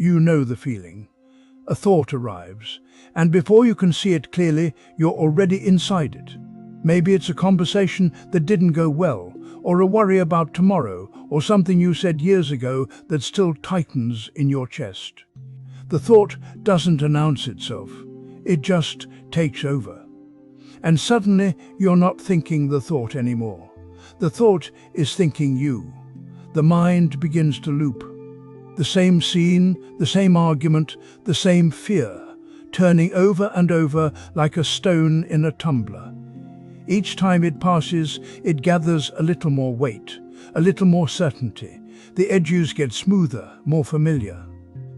You know the feeling. A thought arrives, and before you can see it clearly, you're already inside it. Maybe it's a conversation that didn't go well, or a worry about tomorrow, or something you said years ago that still tightens in your chest. The thought doesn't announce itself. It just takes over. And suddenly, you're not thinking the thought anymore. The thought is thinking you. The mind begins to loop. The same scene, the same argument, the same fear, turning over and over like a stone in a tumbler. Each time it passes, it gathers a little more weight, a little more certainty. The edges get smoother, more familiar.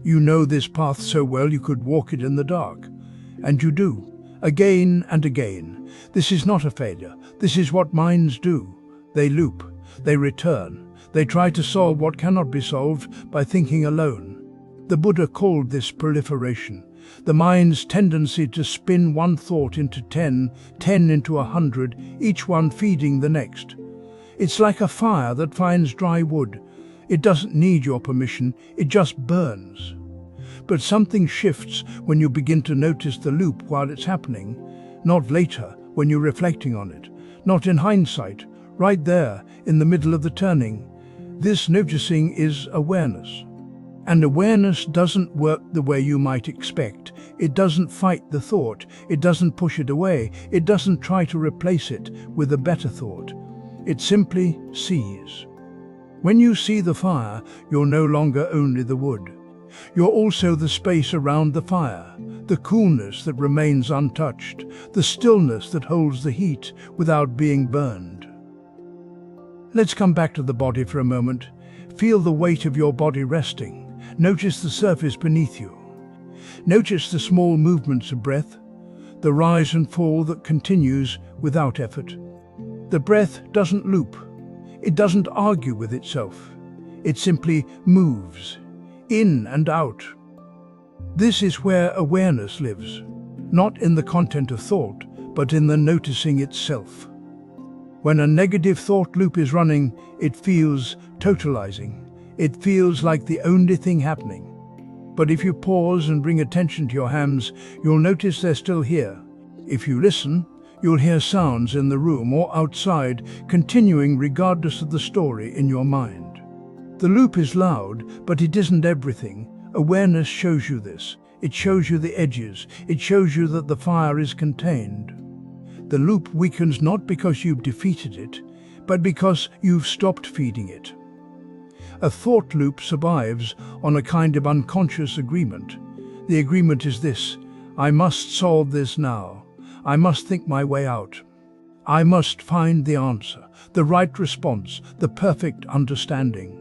You know this path so well you could walk it in the dark. And you do, again and again. This is not a failure. This is what minds do. They loop, they return. They try to solve what cannot be solved by thinking alone. The Buddha called this proliferation, the mind's tendency to spin one thought into 10 into 100, each one feeding the next. It's like a fire that finds dry wood. It doesn't need your permission, it just burns. But something shifts when you begin to notice the loop while it's happening, not later when you're reflecting on it, not in hindsight, right there in the middle of the turning. This noticing is awareness. And awareness doesn't work the way you might expect. It doesn't fight the thought. It doesn't push it away. It doesn't try to replace it with a better thought. It simply sees. When you see the fire, you're no longer only the wood. You're also the space around the fire, the coolness that remains untouched, the stillness that holds the heat without being burned. Let's come back to the body for a moment. Feel the weight of your body resting. Notice the surface beneath you. Notice the small movements of breath, the rise and fall that continues without effort. The breath doesn't loop. It doesn't argue with itself. It simply moves, in and out. This is where awareness lives, not in the content of thought, but in the noticing itself. When a negative thought loop is running, it feels totalizing. It feels like the only thing happening. But if you pause and bring attention to your hands, you'll notice they're still here. If you listen, you'll hear sounds in the room or outside, continuing regardless of the story in your mind. The loop is loud, but it isn't everything. Awareness shows you this. It shows you the edges. It shows you that the fire is contained. The loop weakens not because you've defeated it, but because you've stopped feeding it. A thought loop survives on a kind of unconscious agreement. The agreement is this: I must solve this now. I must think my way out. I must find the answer, the right response, the perfect understanding.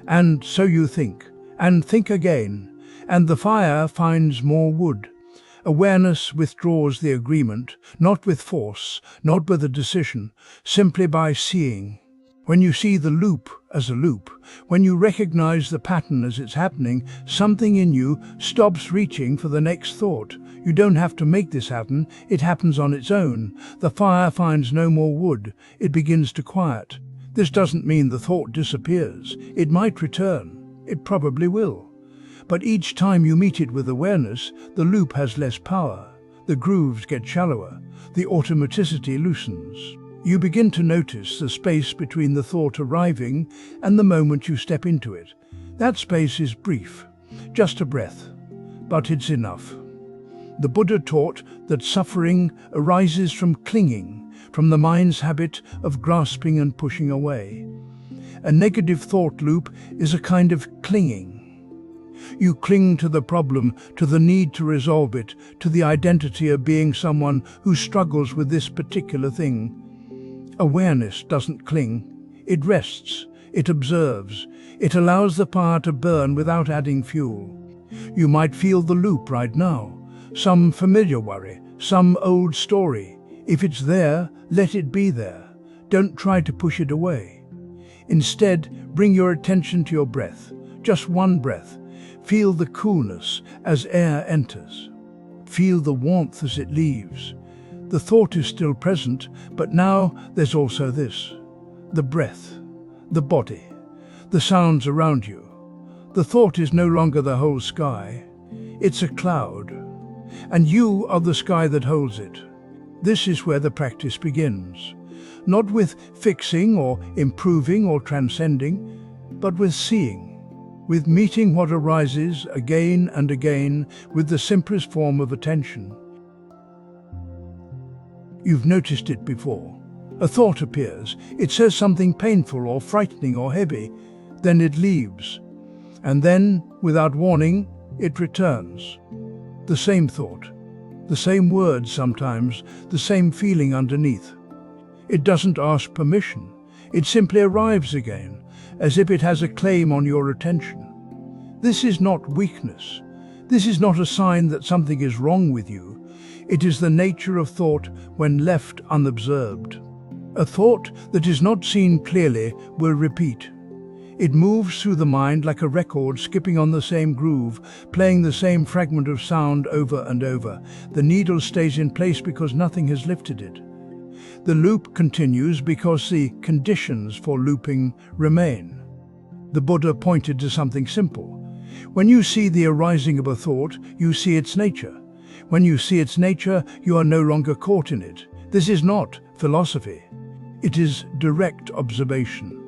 And so you think, and think again, and the fire finds more wood. Awareness withdraws the agreement, not with force, not with a decision, simply by seeing. When you see the loop as a loop, when you recognize the pattern as it's happening, something in you stops reaching for the next thought. You don't have to make this happen, it happens on its own. The fire finds no more wood, it begins to quiet. This doesn't mean the thought disappears. It might return, it probably will. But each time you meet it with awareness, the loop has less power. The grooves get shallower, the automaticity loosens. You begin to notice the space between the thought arriving and the moment you step into it. That space is brief, just a breath, but it's enough. The Buddha taught that suffering arises from clinging, from the mind's habit of grasping and pushing away. A negative thought loop is a kind of clinging. You cling to the problem, to the need to resolve it, to the identity of being someone who struggles with this particular thing. Awareness doesn't cling. It rests. It observes. It allows the fire to burn without adding fuel. You might feel the loop right now. Some familiar worry, some old story. If it's there, let it be there. Don't try to push it away. Instead, bring your attention to your breath. Just one breath. Feel the coolness as air enters. Feel the warmth as it leaves. The thought is still present, but now there's also this: the breath, the body, the sounds around you, The thought is no longer the whole sky. It's a cloud, and you are the sky that holds it. This is where the practice begins. Not with fixing or improving or transcending, but with seeing, with meeting what arises again and again with the simplest form of attention. You've noticed it before. A thought appears. It says something painful or frightening or heavy. Then it leaves. And then, without warning, it returns. The same thought, the same words sometimes, the same feeling underneath. It doesn't ask permission. It simply arrives again, as if it has a claim on your attention. This is not weakness. This is not a sign that something is wrong with you. It is the nature of thought when left unobserved. A thought that is not seen clearly will repeat. It moves through the mind like a record skipping on the same groove, playing the same fragment of sound over and over. The needle stays in place because nothing has lifted it. The loop continues because the conditions for looping remain. The Buddha pointed to something simple. When you see the arising of a thought, you see its nature. When you see its nature, you are no longer caught in it. This is not philosophy. It is direct observation.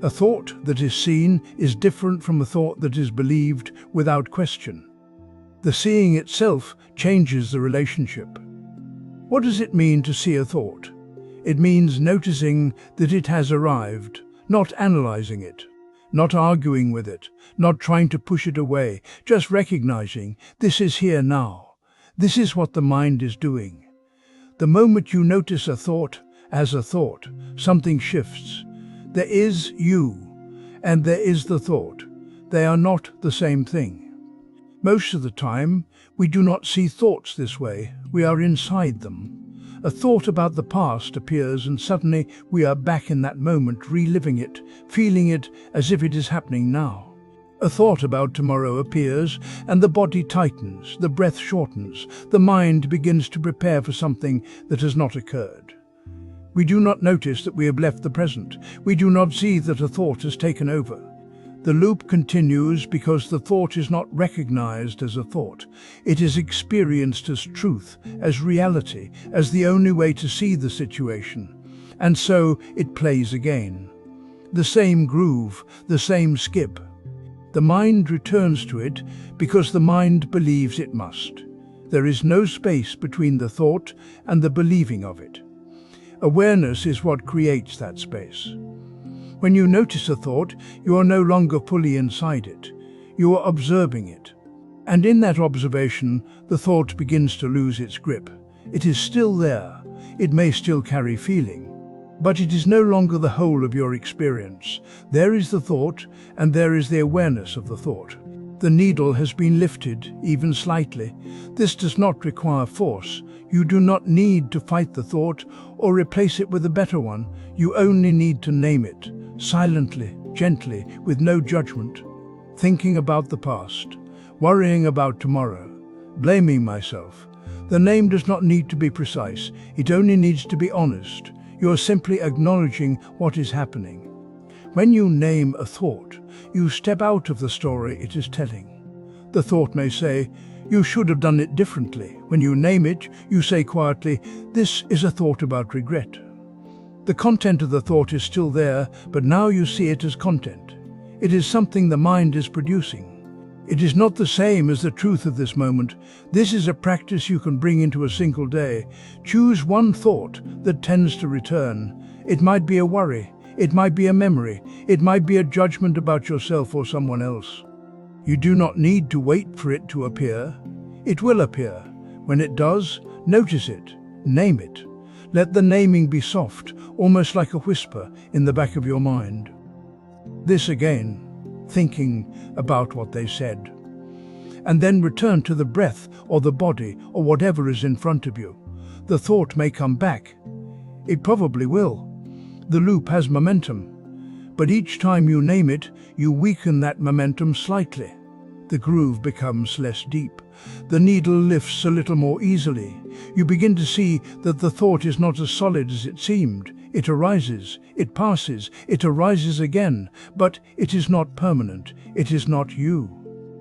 A thought that is seen is different from a thought that is believed without question. The seeing itself changes the relationship. What does it mean to see a thought? It means noticing that it has arrived, not analyzing it, not arguing with it, not trying to push it away, just recognizing this is here now. This is what the mind is doing. The moment you notice a thought as a thought, something shifts. There is you, and there is the thought. They are not the same thing. Most of the time, we do not see thoughts this way. We are inside them. A thought about the past appears and suddenly we are back in that moment, reliving it, feeling it as if it is happening now. A thought about tomorrow appears and the body tightens, the breath shortens, the mind begins to prepare for something that has not occurred. We do not notice that we have left the present. We do not see that a thought has taken over. The loop continues because the thought is not recognized as a thought. It is experienced as truth, as reality, as the only way to see the situation. And so it plays again. The same groove, the same skip. The mind returns to it because the mind believes it must. There is no space between the thought and the believing of it. Awareness is what creates that space. When you notice a thought, you are no longer fully inside it. You are observing it. And in that observation, the thought begins to lose its grip. It is still there. It may still carry feeling. But it is no longer the whole of your experience. There is the thought, and there is the awareness of the thought. The needle has been lifted, even slightly. This does not require force. You do not need to fight the thought or replace it with a better one. You only need to name it, silently, gently, with no judgment. Thinking about the past, worrying about tomorrow, blaming myself. The name does not need to be precise. It only needs to be honest. You are simply acknowledging what is happening. When you name a thought, you step out of the story it is telling. The thought may say, "You should have done it differently." When you name it, you say quietly, "This is a thought about regret." The content of the thought is still there, but now you see it as content. It is something the mind is producing. It is not the same as the truth of this moment. This is a practice you can bring into a single day. Choose one thought that tends to return. It might be a worry. It might be a memory. It might be a judgment about yourself or someone else. You do not need to wait for it to appear. It will appear. When it does, notice it. Name it. Let the naming be soft, almost like a whisper in the back of your mind. This again, thinking about what they said. And then return to the breath or the body or whatever is in front of you. The thought may come back. It probably will. The loop has momentum. But each time you name it, you weaken that momentum slightly. The groove becomes less deep. The needle lifts a little more easily. You begin to see that the thought is not as solid as it seemed. It arises, it passes, it arises again, but it is not permanent, it is not you.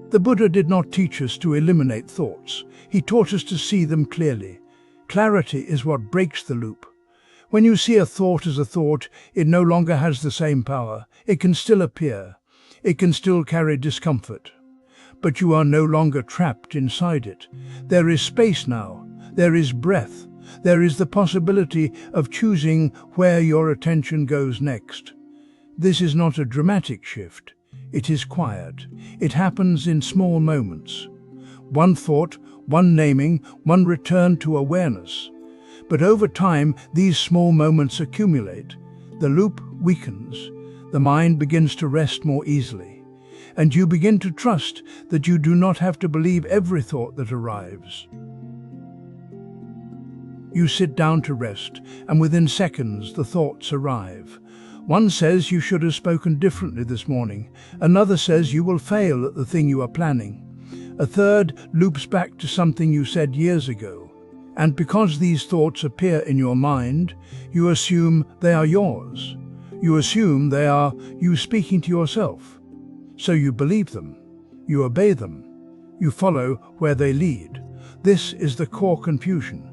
The Buddha did not teach us to eliminate thoughts. He taught us to see them clearly. Clarity is what breaks the loop. When you see a thought as a thought, it no longer has the same power. It can still appear. It can still carry discomfort. But you are no longer trapped inside it. There is space now. There is breath. There is the possibility of choosing where your attention goes next. This is not a dramatic shift. It is quiet. It happens in small moments. One thought, one naming, one return to awareness. But over time, these small moments accumulate. The loop weakens. The mind begins to rest more easily. And you begin to trust that you do not have to believe every thought that arrives. You sit down to rest, and within seconds the thoughts arrive. One says you should have spoken differently this morning. Another says you will fail at the thing you are planning. A third loops back to something you said years ago. And because these thoughts appear in your mind, you assume they are yours. You assume they are you speaking to yourself. So you believe them. You obey them. You follow where they lead. This is the core confusion.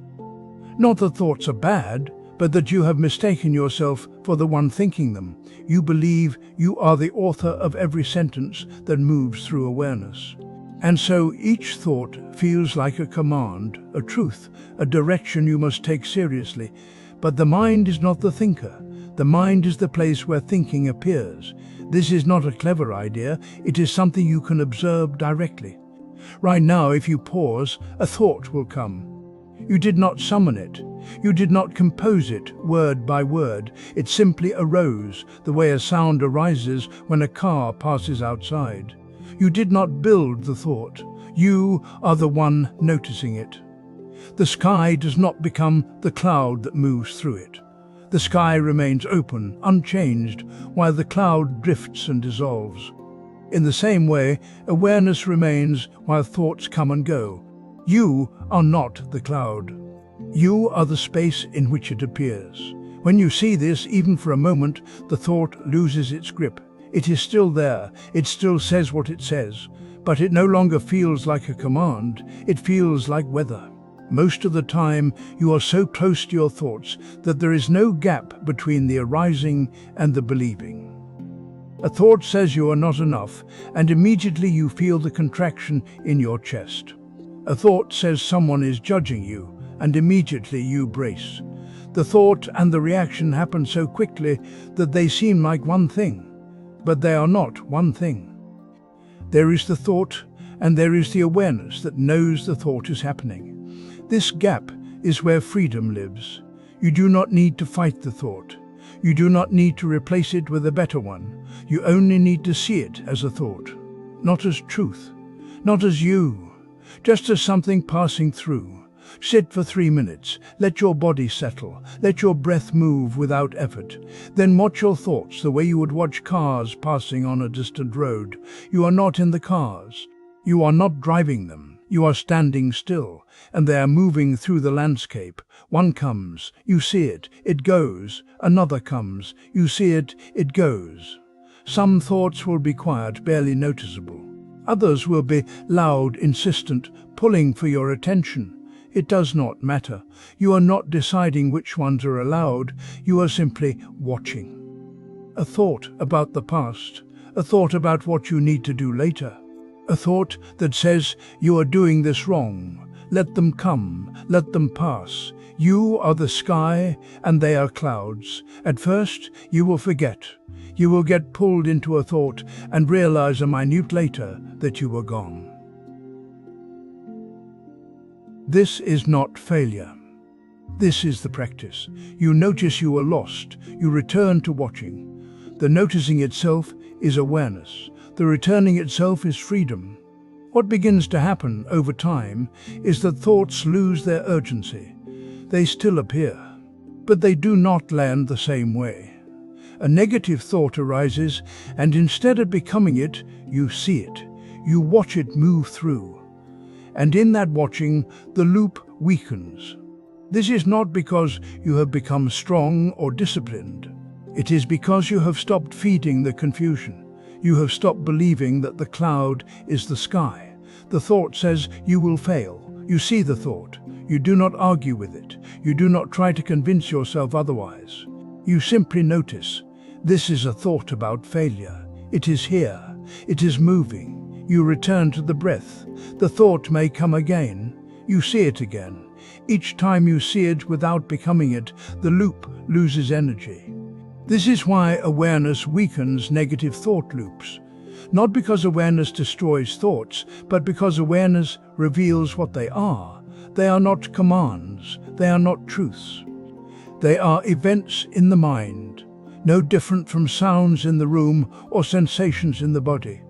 Not that thoughts are bad, but that you have mistaken yourself for the one thinking them. You believe you are the author of every sentence that moves through awareness. And so each thought feels like a command, a truth, a direction you must take seriously. But the mind is not the thinker. The mind is the place where thinking appears. This is not a clever idea. It is something you can observe directly. Right now, if you pause, a thought will come. You did not summon it. You did not compose it word by word. It simply arose, the way a sound arises when a car passes outside. You did not build the thought. You are the one noticing it. The sky does not become the cloud that moves through it. The sky remains open, unchanged, while the cloud drifts and dissolves. In the same way, awareness remains while thoughts come and go. You are not the cloud. You are the space in which it appears. When you see this, even for a moment, the thought loses its grip. It is still there. It still says what it says. But it no longer feels like a command. It feels like weather. Most of the time, you are so close to your thoughts that there is no gap between the arising and the believing. A thought says you are not enough, and immediately you feel the contraction in your chest. A thought says someone is judging you, and immediately you brace. The thought and the reaction happen so quickly that they seem like one thing, but they are not one thing. There is the thought, and there is the awareness that knows the thought is happening. This gap is where freedom lives. You do not need to fight the thought. You do not need to replace it with a better one. You only need to see it as a thought, not as truth, not as you, just as something passing through. Sit for 3 minutes. Let your body settle. Let your breath move without effort. Then watch your thoughts the way you would watch cars passing on a distant road. You are not in the cars. You are not driving them. You are standing still, and they are moving through the landscape. One comes, you see it, it goes. Another comes, you see it, it goes. Some thoughts will be quiet, barely noticeable. Others will be loud, insistent, pulling for your attention. It does not matter. You are not deciding which ones are allowed. You are simply watching. A thought about the past. A thought about what you need to do later. A thought that says, you are doing this wrong. Let them come. Let them pass. You are the sky and they are clouds. At first, you will forget. You will get pulled into a thought and realize a minute later that you were gone. This is not failure. This is the practice. You notice you are lost. You return to watching. The noticing itself is awareness. The returning itself is freedom. What begins to happen over time is that thoughts lose their urgency. They still appear, but they do not land the same way. A negative thought arises, and instead of becoming it, you see it. You watch it move through. And in that watching, the loop weakens. This is not because you have become strong or disciplined. It is because you have stopped feeding the confusion. You have stopped believing that the cloud is the sky. The thought says you will fail. You see the thought. You do not argue with it. You do not try to convince yourself otherwise. You simply notice. This is a thought about failure. It is here. It is moving. You return to the breath. The thought may come again. You see it again. Each time you see it without becoming it, the loop loses energy. This is why awareness weakens negative thought loops. Not because awareness destroys thoughts, but because awareness reveals what they are. They are not commands. They are not truths. They are events in the mind, no different from sounds in the room or sensations in the body.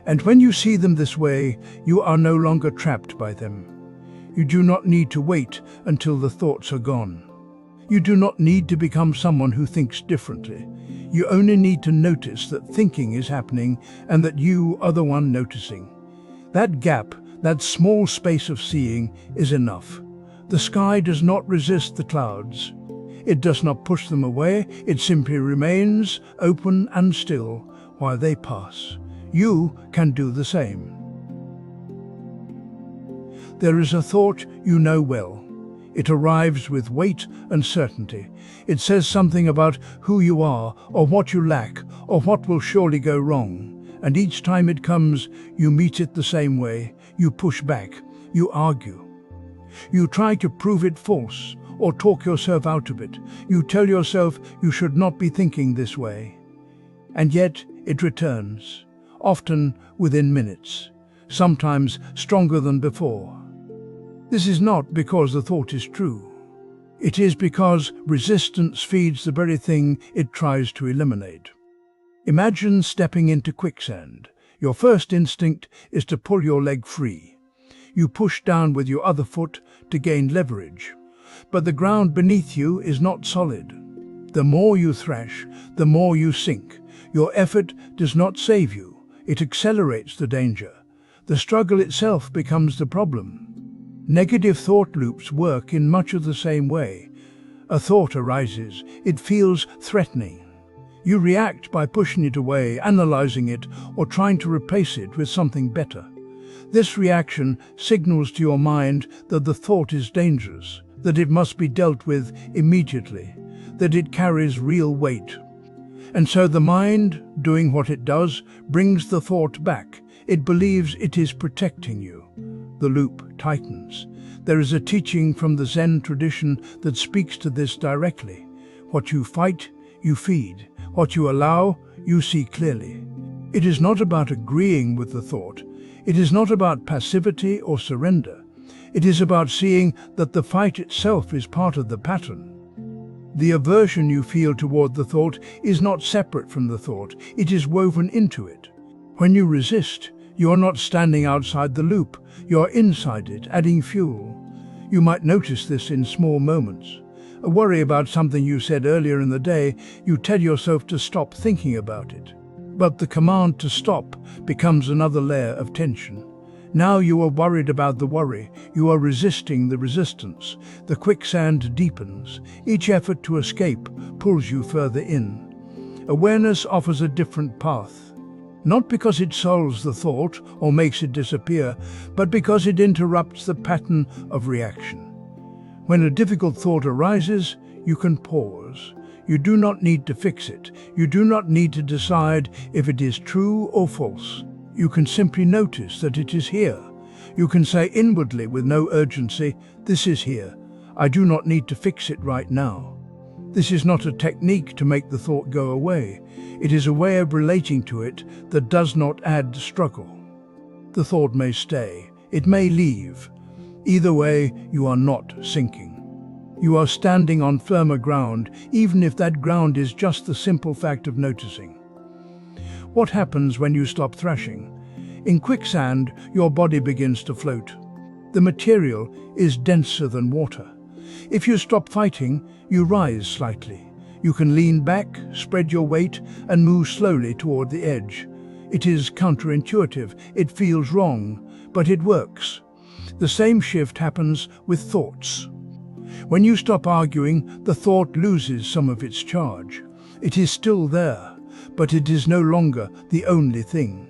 And when you see them this way, you are no longer trapped by them. You do not need to wait until the thoughts are gone. You do not need to become someone who thinks differently. You only need to notice that thinking is happening and that you are the one noticing. That gap, that small space of seeing, is enough. The sky does not resist the clouds. It does not push them away. It simply remains open and still while they pass. You can do the same. There is a thought you know well. It arrives with weight and certainty. It says something about who you are, or what you lack, or what will surely go wrong. And each time it comes, you meet it the same way. You push back. You argue. You try to prove it false, or talk yourself out of it. You tell yourself you should not be thinking this way. And yet it returns, often within minutes, sometimes stronger than before. This is not because the thought is true. It is because resistance feeds the very thing it tries to eliminate. Imagine stepping into quicksand. Your first instinct is to pull your leg free. You push down with your other foot to gain leverage. But the ground beneath you is not solid. The more you thrash, the more you sink. Your effort does not save you. It accelerates the danger. The struggle itself becomes the problem. Negative thought loops work in much of the same way. A thought arises. It feels threatening. You react by pushing it away, analyzing it, or trying to replace it with something better. This reaction signals to your mind that the thought is dangerous, that it must be dealt with immediately, that it carries real weight. And so the mind, doing what it does, brings the thought back. It believes it is protecting you. The loop tightens. There is a teaching from the Zen tradition that speaks to this directly. What you fight, you feed. What you allow, you see clearly. It is not about agreeing with the thought. It is not about passivity or surrender. It is about seeing that the fight itself is part of the pattern. The aversion you feel toward the thought is not separate from the thought. It is woven into it. When you resist, you are not standing outside the loop. You are inside it, adding fuel. You might notice this in small moments. A worry about something you said earlier in the day, you tell yourself to stop thinking about it. But the command to stop becomes another layer of tension. Now you are worried about the worry. You are resisting the resistance. The quicksand deepens. Each effort to escape pulls you further in. Awareness offers a different path. Not because it solves the thought or makes it disappear, but because it interrupts the pattern of reaction. When a difficult thought arises, you can pause. You do not need to fix it. You do not need to decide if it is true or false. You can simply notice that it is here. You can say inwardly with no urgency, "This is here. I do not need to fix it right now." This is not a technique to make the thought go away. It is a way of relating to it that does not add struggle. The thought may stay. It may leave. Either way, you are not sinking. You are standing on firmer ground, even if that ground is just the simple fact of noticing. What happens when you stop thrashing? In quicksand, your body begins to float. The material is denser than water. If you stop fighting, you rise slightly. You can lean back, spread your weight, and move slowly toward the edge. It is counterintuitive. It feels wrong, but it works. The same shift happens with thoughts. When you stop arguing, the thought loses some of its charge. It is still there, but it is no longer the only thing.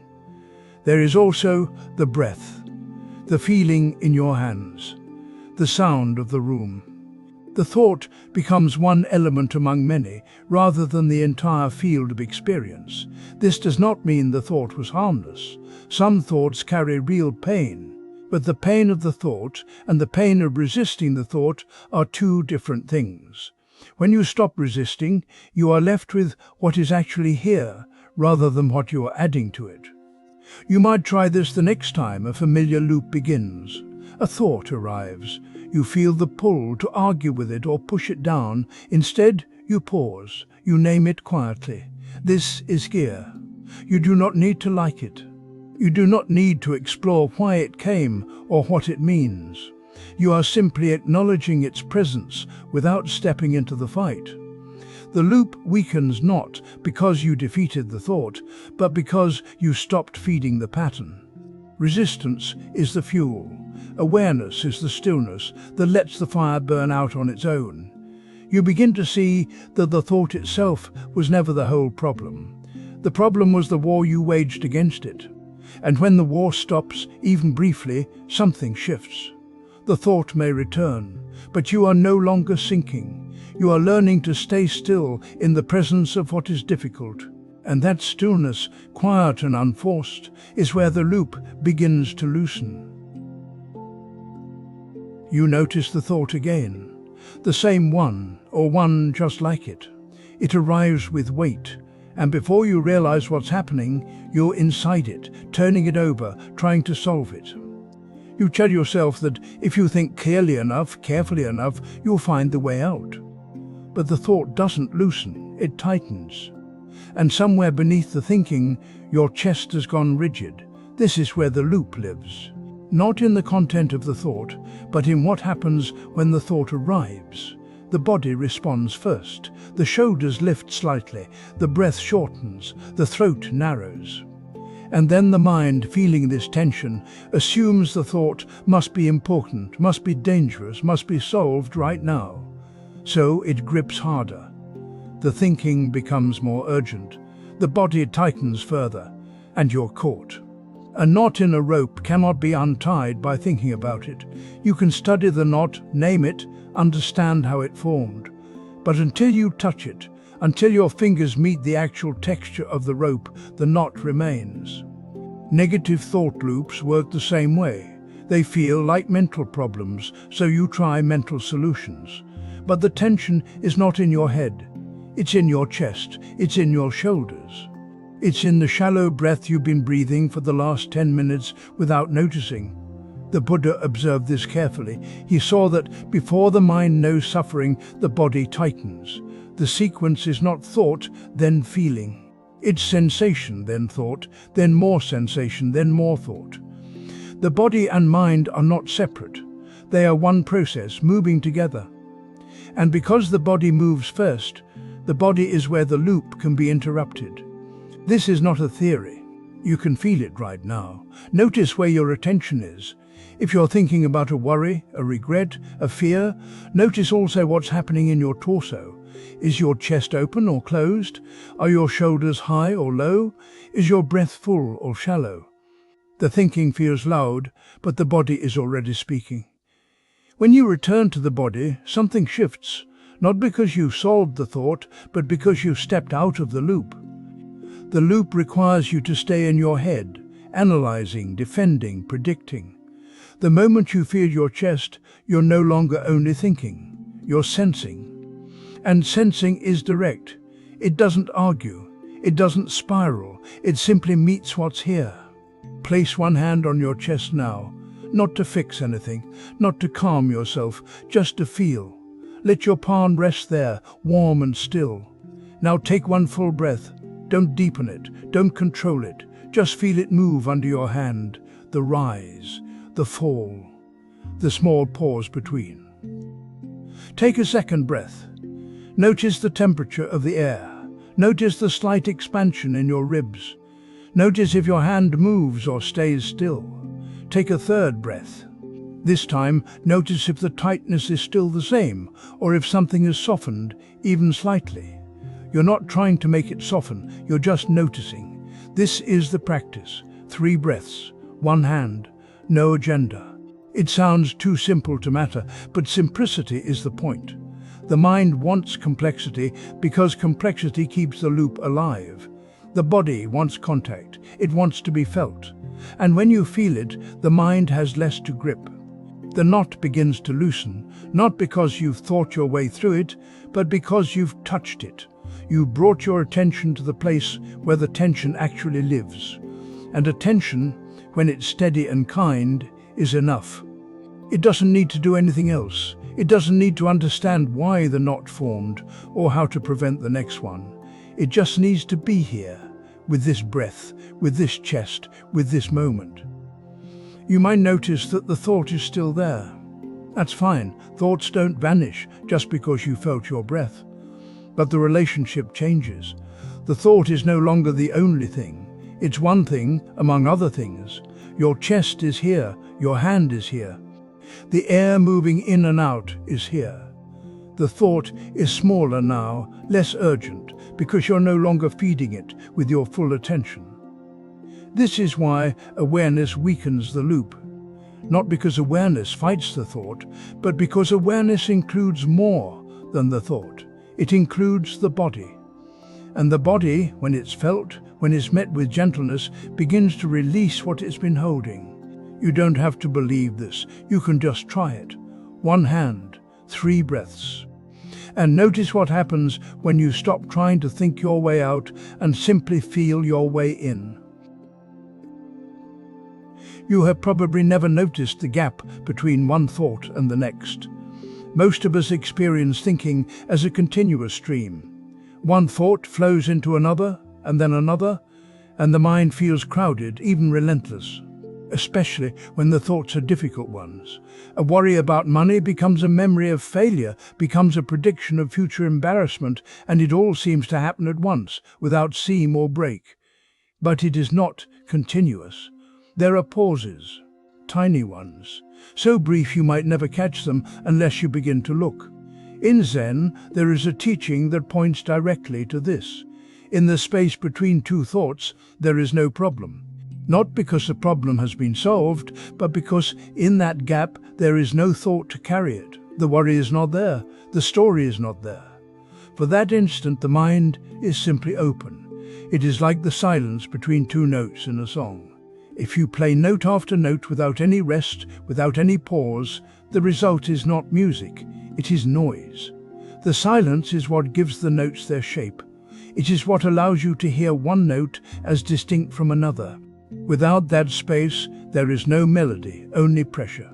There is also the breath, the feeling in your hands, the sound of the room. The thought becomes one element among many, rather than the entire field of experience. This does not mean the thought was harmless. Some thoughts carry real pain, but the pain of the thought and the pain of resisting the thought are two different things. When you stop resisting, you are left with what is actually here, rather than what you are adding to it. You might try this the next time a familiar loop begins. A thought arrives. You feel the pull to argue with it or push it down. Instead, you pause. You name it quietly. This is here. You do not need to like it. You do not need to explore why it came or what it means. You are simply acknowledging its presence without stepping into the fight. The loop weakens not because you defeated the thought, but because you stopped feeding the pattern. Resistance is the fuel. Awareness is the stillness that lets the fire burn out on its own. You begin to see that the thought itself was never the whole problem. The problem was the war you waged against it. And when the war stops, even briefly, something shifts. The thought may return, but you are no longer sinking. You are learning to stay still in the presence of what is difficult. And that stillness, quiet and unforced, is where the loop begins to loosen. You notice the thought again, the same one, or one just like it. It arrives with weight, and before you realize what's happening, you're inside it, turning it over, trying to solve it. You tell yourself that if you think clearly enough, carefully enough, you'll find the way out. But the thought doesn't loosen, it tightens. And somewhere beneath the thinking, your chest has gone rigid. This is where the loop lives. Not in the content of the thought, but in what happens when the thought arrives. The body responds first. The shoulders lift slightly, the breath shortens, the throat narrows. And then the mind, feeling this tension, assumes the thought must be important, must be dangerous, must be solved right now. So it grips harder. The thinking becomes more urgent. The body tightens further, and you're caught. A knot in a rope cannot be untied by thinking about it. You can study the knot, name it, understand how it formed. But until you touch it, until your fingers meet the actual texture of the rope, the knot remains. Negative thought loops work the same way. They feel like mental problems, so you try mental solutions. But the tension is not in your head. It's in your chest. It's in your shoulders. It's in the shallow breath you've been breathing for the last 10 minutes without noticing. The Buddha observed this carefully. He saw that before the mind knows suffering, the body tightens. The sequence is not thought, then feeling. It's sensation, then thought, then more sensation, then more thought. The body and mind are not separate. They are one process, moving together. And because the body moves first, the body is where the loop can be interrupted. This is not a theory. You can feel it right now. Notice where your attention is. If you're thinking about a worry, a regret, a fear, notice also what's happening in your torso. Is your chest open or closed? Are your shoulders high or low? Is your breath full or shallow? The thinking feels loud, but the body is already speaking. When you return to the body, something shifts, not because you solved the thought, but because you stepped out of the loop. The loop requires you to stay in your head, analyzing, defending, predicting. The moment you feel your chest, you're no longer only thinking, you're sensing. And sensing is direct. It doesn't argue, it doesn't spiral, it simply meets what's here. Place one hand on your chest now, not to fix anything, not to calm yourself, just to feel. Let your palm rest there, warm and still. Now take one full breath. Don't deepen it, don't control it. Just feel it move under your hand, the rise, the fall, the small pause between. Take a second breath. Notice the temperature of the air. Notice the slight expansion in your ribs. Notice if your hand moves or stays still. Take a third breath. This time, notice if the tightness is still the same, or if something is softened, even slightly. You're not trying to make it soften, you're just noticing. This is the practice. 3 breaths, 1 hand, no agenda. It sounds too simple to matter, but simplicity is the point. The mind wants complexity because complexity keeps the loop alive. The body wants contact, it wants to be felt. And when you feel it, the mind has less to grip. The knot begins to loosen, not because you've thought your way through it, but because you've touched it. You brought your attention to the place where the tension actually lives. And attention, when it's steady and kind, is enough. It doesn't need to do anything else. It doesn't need to understand why the knot formed or how to prevent the next one. It just needs to be here, with this breath, with this chest, with this moment. You might notice that the thought is still there. That's fine. Thoughts don't vanish just because you felt your breath. But the relationship changes. The thought is no longer the only thing. It's one thing among other things. Your chest is here, your hand is here. The air moving in and out is here. The thought is smaller now, less urgent, because you're no longer feeding it with your full attention. This is why awareness weakens the loop. Not because awareness fights the thought, but because awareness includes more than the thought. It includes the body. And the body, when it's felt, when it's met with gentleness, begins to release what it's been holding. You don't have to believe this. You can just try it. 1 hand, 3 breaths. And notice what happens when you stop trying to think your way out and simply feel your way in. You have probably never noticed the gap between one thought and the next. Most of us experience thinking as a continuous stream. One thought flows into another, and then another, and the mind feels crowded, even relentless. Especially when the thoughts are difficult ones. A worry about money becomes a memory of failure, becomes a prediction of future embarrassment, and it all seems to happen at once, without seam or break. But it is not continuous. There are pauses, tiny ones, so brief you might never catch them unless you begin to look. In Zen, there is a teaching that points directly to this. In the space between 2 thoughts, there is no problem. Not because the problem has been solved, but because in that gap there is no thought to carry it. The worry is not there. The story is not there. For that instant, the mind is simply open. It is like the silence between 2 notes in a song. If you play note after note without any rest, without any pause, the result is not music. It is noise. The silence is what gives the notes their shape. It is what allows you to hear one note as distinct from another. Without that space, there is no melody, only pressure.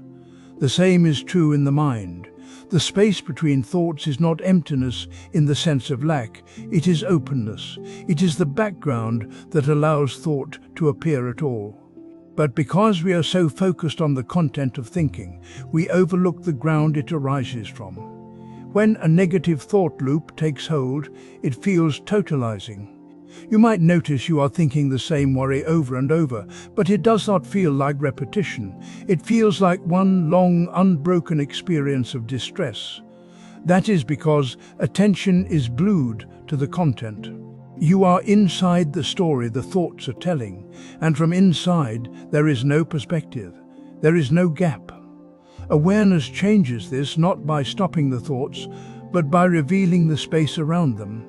The same is true in the mind. The space between thoughts is not emptiness in the sense of lack, it is openness. It is the background that allows thought to appear at all. But because we are so focused on the content of thinking, we overlook the ground it arises from. When a negative thought loop takes hold, it feels totalizing. You might notice you are thinking the same worry over and over, but it does not feel like repetition. It feels like one long, unbroken experience of distress. That is because attention is glued to the content. You are inside the story the thoughts are telling, and from inside there is no perspective. There is no gap. Awareness changes this not by stopping the thoughts, but by revealing the space around them.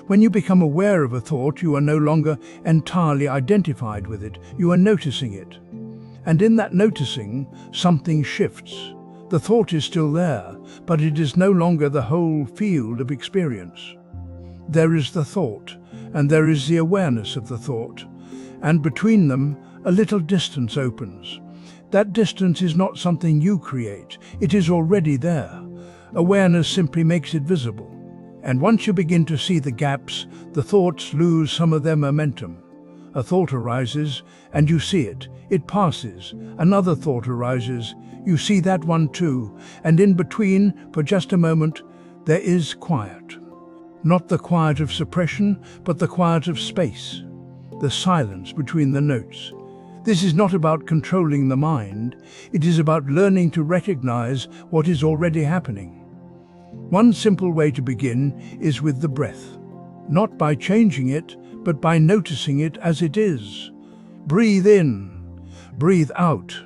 When you become aware of a thought, you are no longer entirely identified with it, you are noticing it. And in that noticing, something shifts. The thought is still there, but it is no longer the whole field of experience. There is the thought, and there is the awareness of the thought, and between them, a little distance opens. That distance is not something you create, it is already there. Awareness simply makes it visible. And once you begin to see the gaps, the thoughts lose some of their momentum. A thought arises, and you see it. It passes. Another thought arises. You see that one too. And in between, for just a moment, there is quiet. Not the quiet of suppression, but the quiet of space. The silence between the notes. This is not about controlling the mind, it is about learning to recognize what is already happening. One simple way to begin is with the breath. Not by changing it, but by noticing it as it is. Breathe in, breathe out.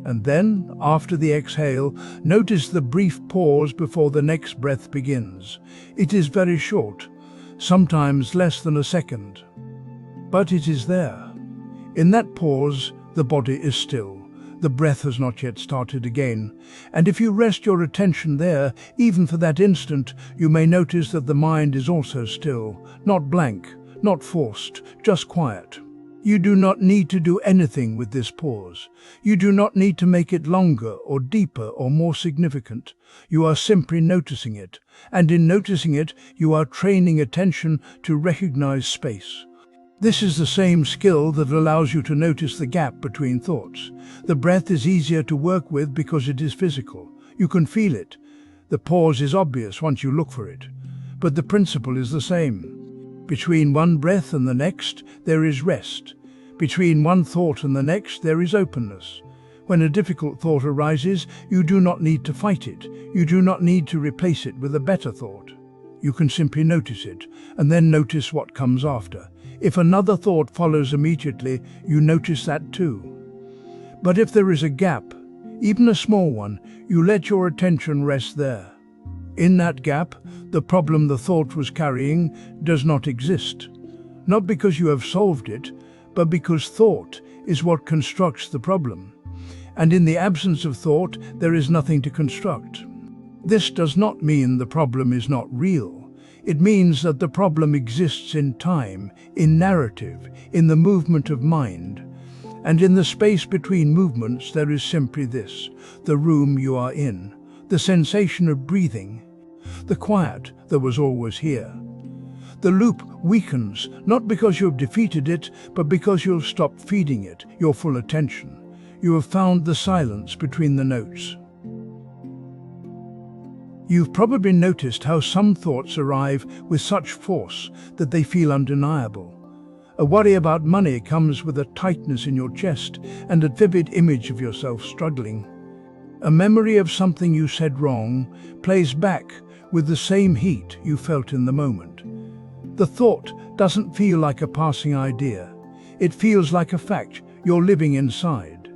And then, after the exhale, notice the brief pause before the next breath begins. It is very short, sometimes less than a second. But it is there. In that pause, the body is still. The breath has not yet started again. And if you rest your attention there, even for that instant, you may notice that the mind is also still. Not blank, not forced, just quiet. You do not need to do anything with this pause. You do not need to make it longer or deeper or more significant. You are simply noticing it. And in noticing it, you are training attention to recognize space. This is the same skill that allows you to notice the gap between thoughts. The breath is easier to work with because it is physical. You can feel it. The pause is obvious once you look for it. But the principle is the same. Between one breath and the next, there is rest. Between one thought and the next, there is openness. When a difficult thought arises, you do not need to fight it. You do not need to replace it with a better thought. You can simply notice it, and then notice what comes after. If another thought follows immediately, you notice that too. But if there is a gap, even a small one, you let your attention rest there. In that gap, the problem the thought was carrying does not exist. Not because you have solved it, but because thought is what constructs the problem. And in the absence of thought, there is nothing to construct. This does not mean the problem is not real. It means that the problem exists in time, in narrative, in the movement of mind. And in the space between movements there is simply this: the room you are in, the sensation of breathing, the quiet that was always here. The loop weakens, not because you have defeated it, but because you have stopped feeding it your full attention. You have found the silence between the notes. You've probably noticed how some thoughts arrive with such force that they feel undeniable. A worry about money comes with a tightness in your chest and a vivid image of yourself struggling. A memory of something you said wrong plays back with the same heat you felt in the moment. The thought doesn't feel like a passing idea. It feels like a fact you're living inside.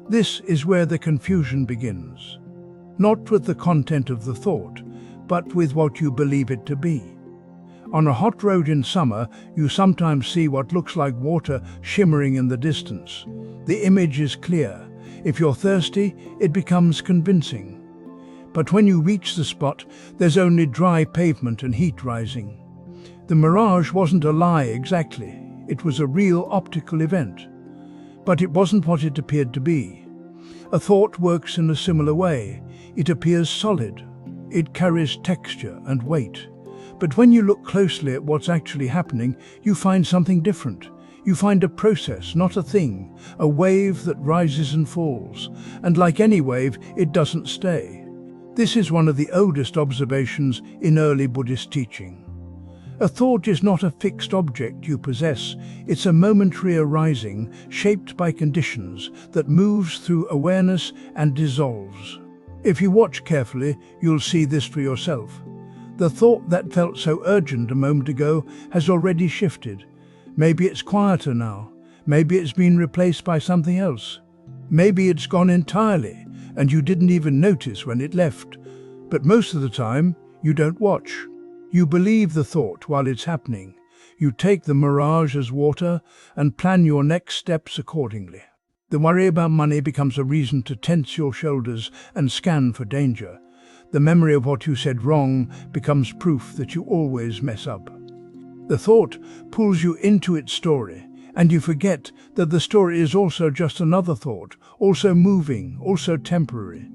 This is where the confusion begins. Not with the content of the thought, but with what you believe it to be. On a hot road in summer, you sometimes see what looks like water shimmering in the distance. The image is clear. If you're thirsty, it becomes convincing. But when you reach the spot, there's only dry pavement and heat rising. The mirage wasn't a lie exactly. It was a real optical event. But it wasn't what it appeared to be. A thought works in a similar way. It appears solid. It carries texture and weight. But when you look closely at what's actually happening, you find something different. You find a process, not a thing, a wave that rises and falls. And like any wave, it doesn't stay. This is one of the oldest observations in early Buddhist teaching. A thought is not a fixed object you possess. It's a momentary arising, shaped by conditions, that moves through awareness and dissolves. If you watch carefully, you'll see this for yourself. The thought that felt so urgent a moment ago has already shifted. Maybe it's quieter now. Maybe it's been replaced by something else. Maybe it's gone entirely, and you didn't even notice when it left. But most of the time, you don't watch. You believe the thought while it's happening. You take the mirage as water and plan your next steps accordingly. The worry about money becomes a reason to tense your shoulders and scan for danger. The memory of what you said wrong becomes proof that you always mess up. The thought pulls you into its story, and you forget that the story is also just another thought, also moving, also temporary.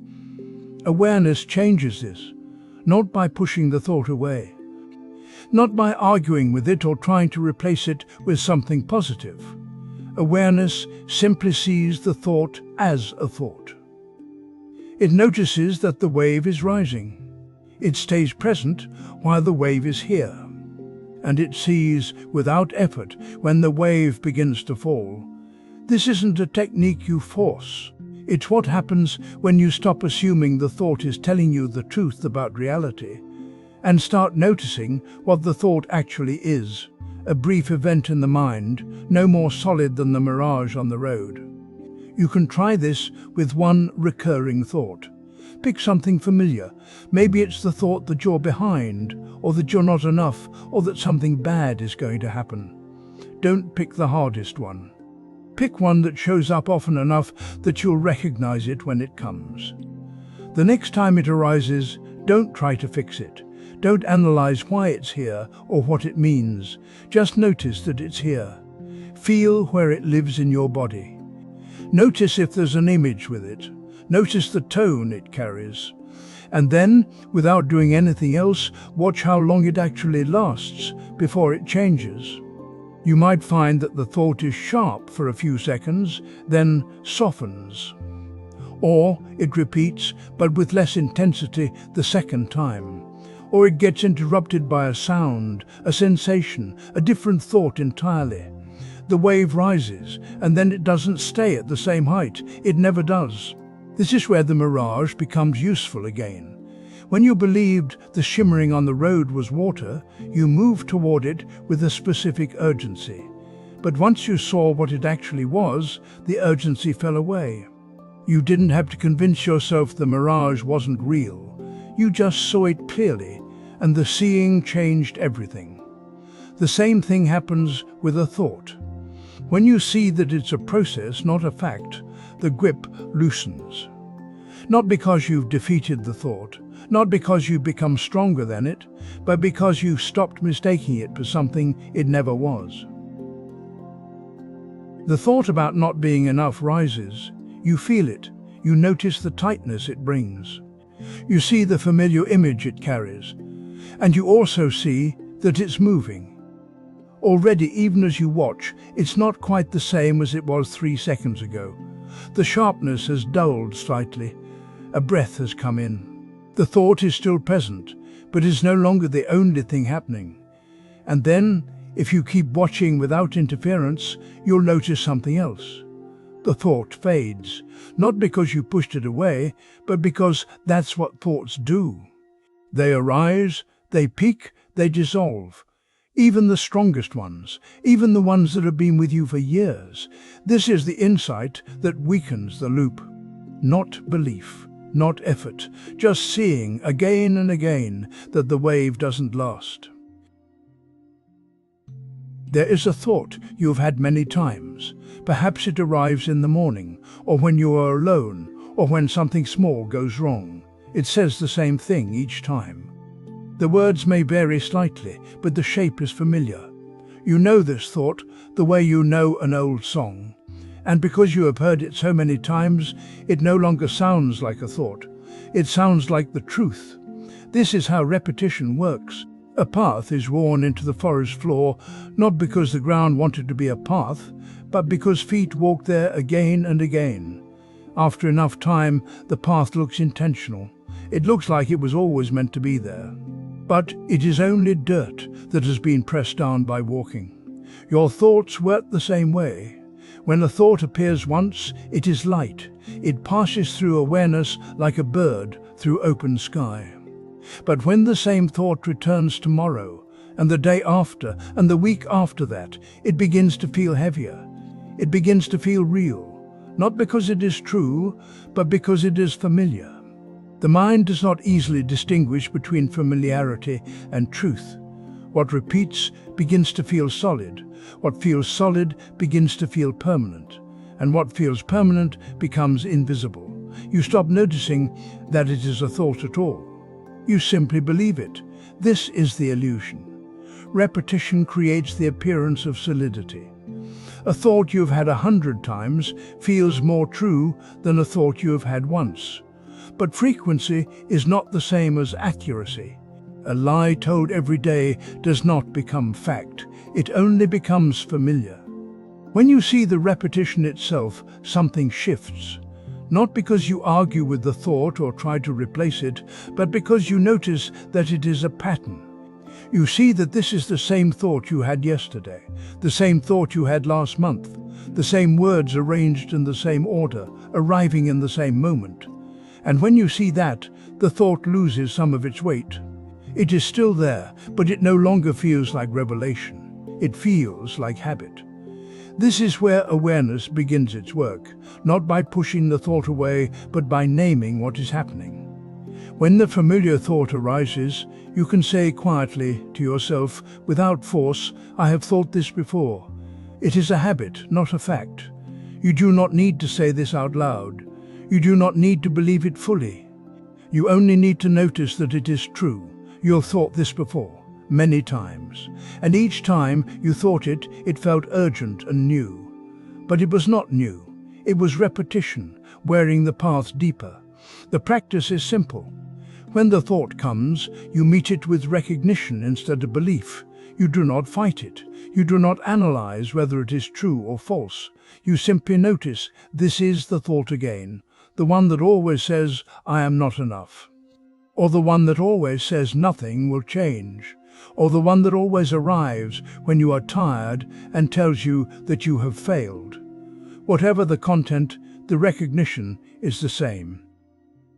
Awareness changes this, not by pushing the thought away, not by arguing with it or trying to replace it with something positive. Awareness simply sees the thought as a thought. It notices that the wave is rising. It stays present while the wave is here. And it sees, without effort, when the wave begins to fall. This isn't a technique you force. It's what happens when you stop assuming the thought is telling you the truth about reality and start noticing what the thought actually is. A brief event in the mind, no more solid than the mirage on the road. You can try this with one recurring thought. Pick something familiar. Maybe it's the thought that you're behind, or that you're not enough, or that something bad is going to happen. Don't pick the hardest one. Pick one that shows up often enough that you'll recognize it when it comes. The next time it arises, don't try to fix it. Don't analyze why it's here or what it means. Just notice that it's here. Feel where it lives in your body. Notice if there's an image with it. Notice the tone it carries. And then, without doing anything else, watch how long it actually lasts before it changes. You might find that the thought is sharp for a few seconds, then softens. Or it repeats, but with less intensity the second time. Or it gets interrupted by a sound, a sensation, a different thought entirely. The wave rises, and then it doesn't stay at the same height. It never does. This is where the mirage becomes useful again. When you believed the shimmering on the road was water, you moved toward it with a specific urgency. But once you saw what it actually was, the urgency fell away. You didn't have to convince yourself the mirage wasn't real. You just saw it clearly, and the seeing changed everything. The same thing happens with a thought. When you see that it's a process, not a fact, the grip loosens. Not because you've defeated the thought, not because you've become stronger than it, but because you've stopped mistaking it for something it never was. The thought about not being enough rises. You feel it. You notice the tightness it brings. You see the familiar image it carries. And you also see that it's moving. Already, even as you watch, it's not quite the same as it was 3 seconds ago. The sharpness has dulled slightly. A breath has come in. The thought is still present, but is no longer the only thing happening. And then, if you keep watching without interference, you'll notice something else. The thought fades, not because you pushed it away, but because that's what thoughts do. They arise, they peak, they dissolve. Even the strongest ones, even the ones that have been with you for years. This is the insight that weakens the loop. Not belief, not effort, just seeing again and again that the wave doesn't last. There is a thought you've had many times. Perhaps it arrives in the morning, or when you are alone, or when something small goes wrong. It says the same thing each time. The words may vary slightly, but the shape is familiar. You know this thought the way you know an old song. And because you have heard it so many times, it no longer sounds like a thought. It sounds like the truth. This is how repetition works. A path is worn into the forest floor, not because the ground wanted to be a path, but because feet walked there again and again. After enough time, the path looks intentional. It looks like it was always meant to be there. But it is only dirt that has been pressed down by walking. Your thoughts work the same way. When a thought appears once, it is light. It passes through awareness like a bird through open sky. But when the same thought returns tomorrow, and the day after, and the week after that, it begins to feel heavier. It begins to feel real, not because it is true, but because it is familiar. The mind does not easily distinguish between familiarity and truth. What repeats begins to feel solid. What feels solid begins to feel permanent. And what feels permanent becomes invisible. You stop noticing that it is a thought at all. You simply believe it. This is the illusion. Repetition creates the appearance of solidity. A thought you've had 100 times feels more true than a thought you have had once. But frequency is not the same as accuracy. A lie told every day does not become fact. It only becomes familiar. When you see the repetition itself, something shifts. Not because you argue with the thought or try to replace it, but because you notice that it is a pattern. You see that this is the same thought you had yesterday, the same thought you had last month, the same words arranged in the same order, arriving in the same moment. And when you see that, the thought loses some of its weight. It is still there, but it no longer feels like revelation. It feels like habit. This is where awareness begins its work, not by pushing the thought away, but by naming what is happening. When the familiar thought arises, you can say quietly to yourself, without force, "I have thought this before." It is a habit, not a fact. You do not need to say this out loud. You do not need to believe it fully. You only need to notice that it is true. You have thought this before, many times, and each time you thought it, it felt urgent and new. But it was not new. It was repetition, wearing the path deeper. The practice is simple. When the thought comes, you meet it with recognition instead of belief. You do not fight it. You do not analyze whether it is true or false. You simply notice, this is the thought again, the one that always says, "I am not enough." Or the one that always says nothing will change. Or the one that always arrives when you are tired and tells you that you have failed. Whatever the content, the recognition is the same.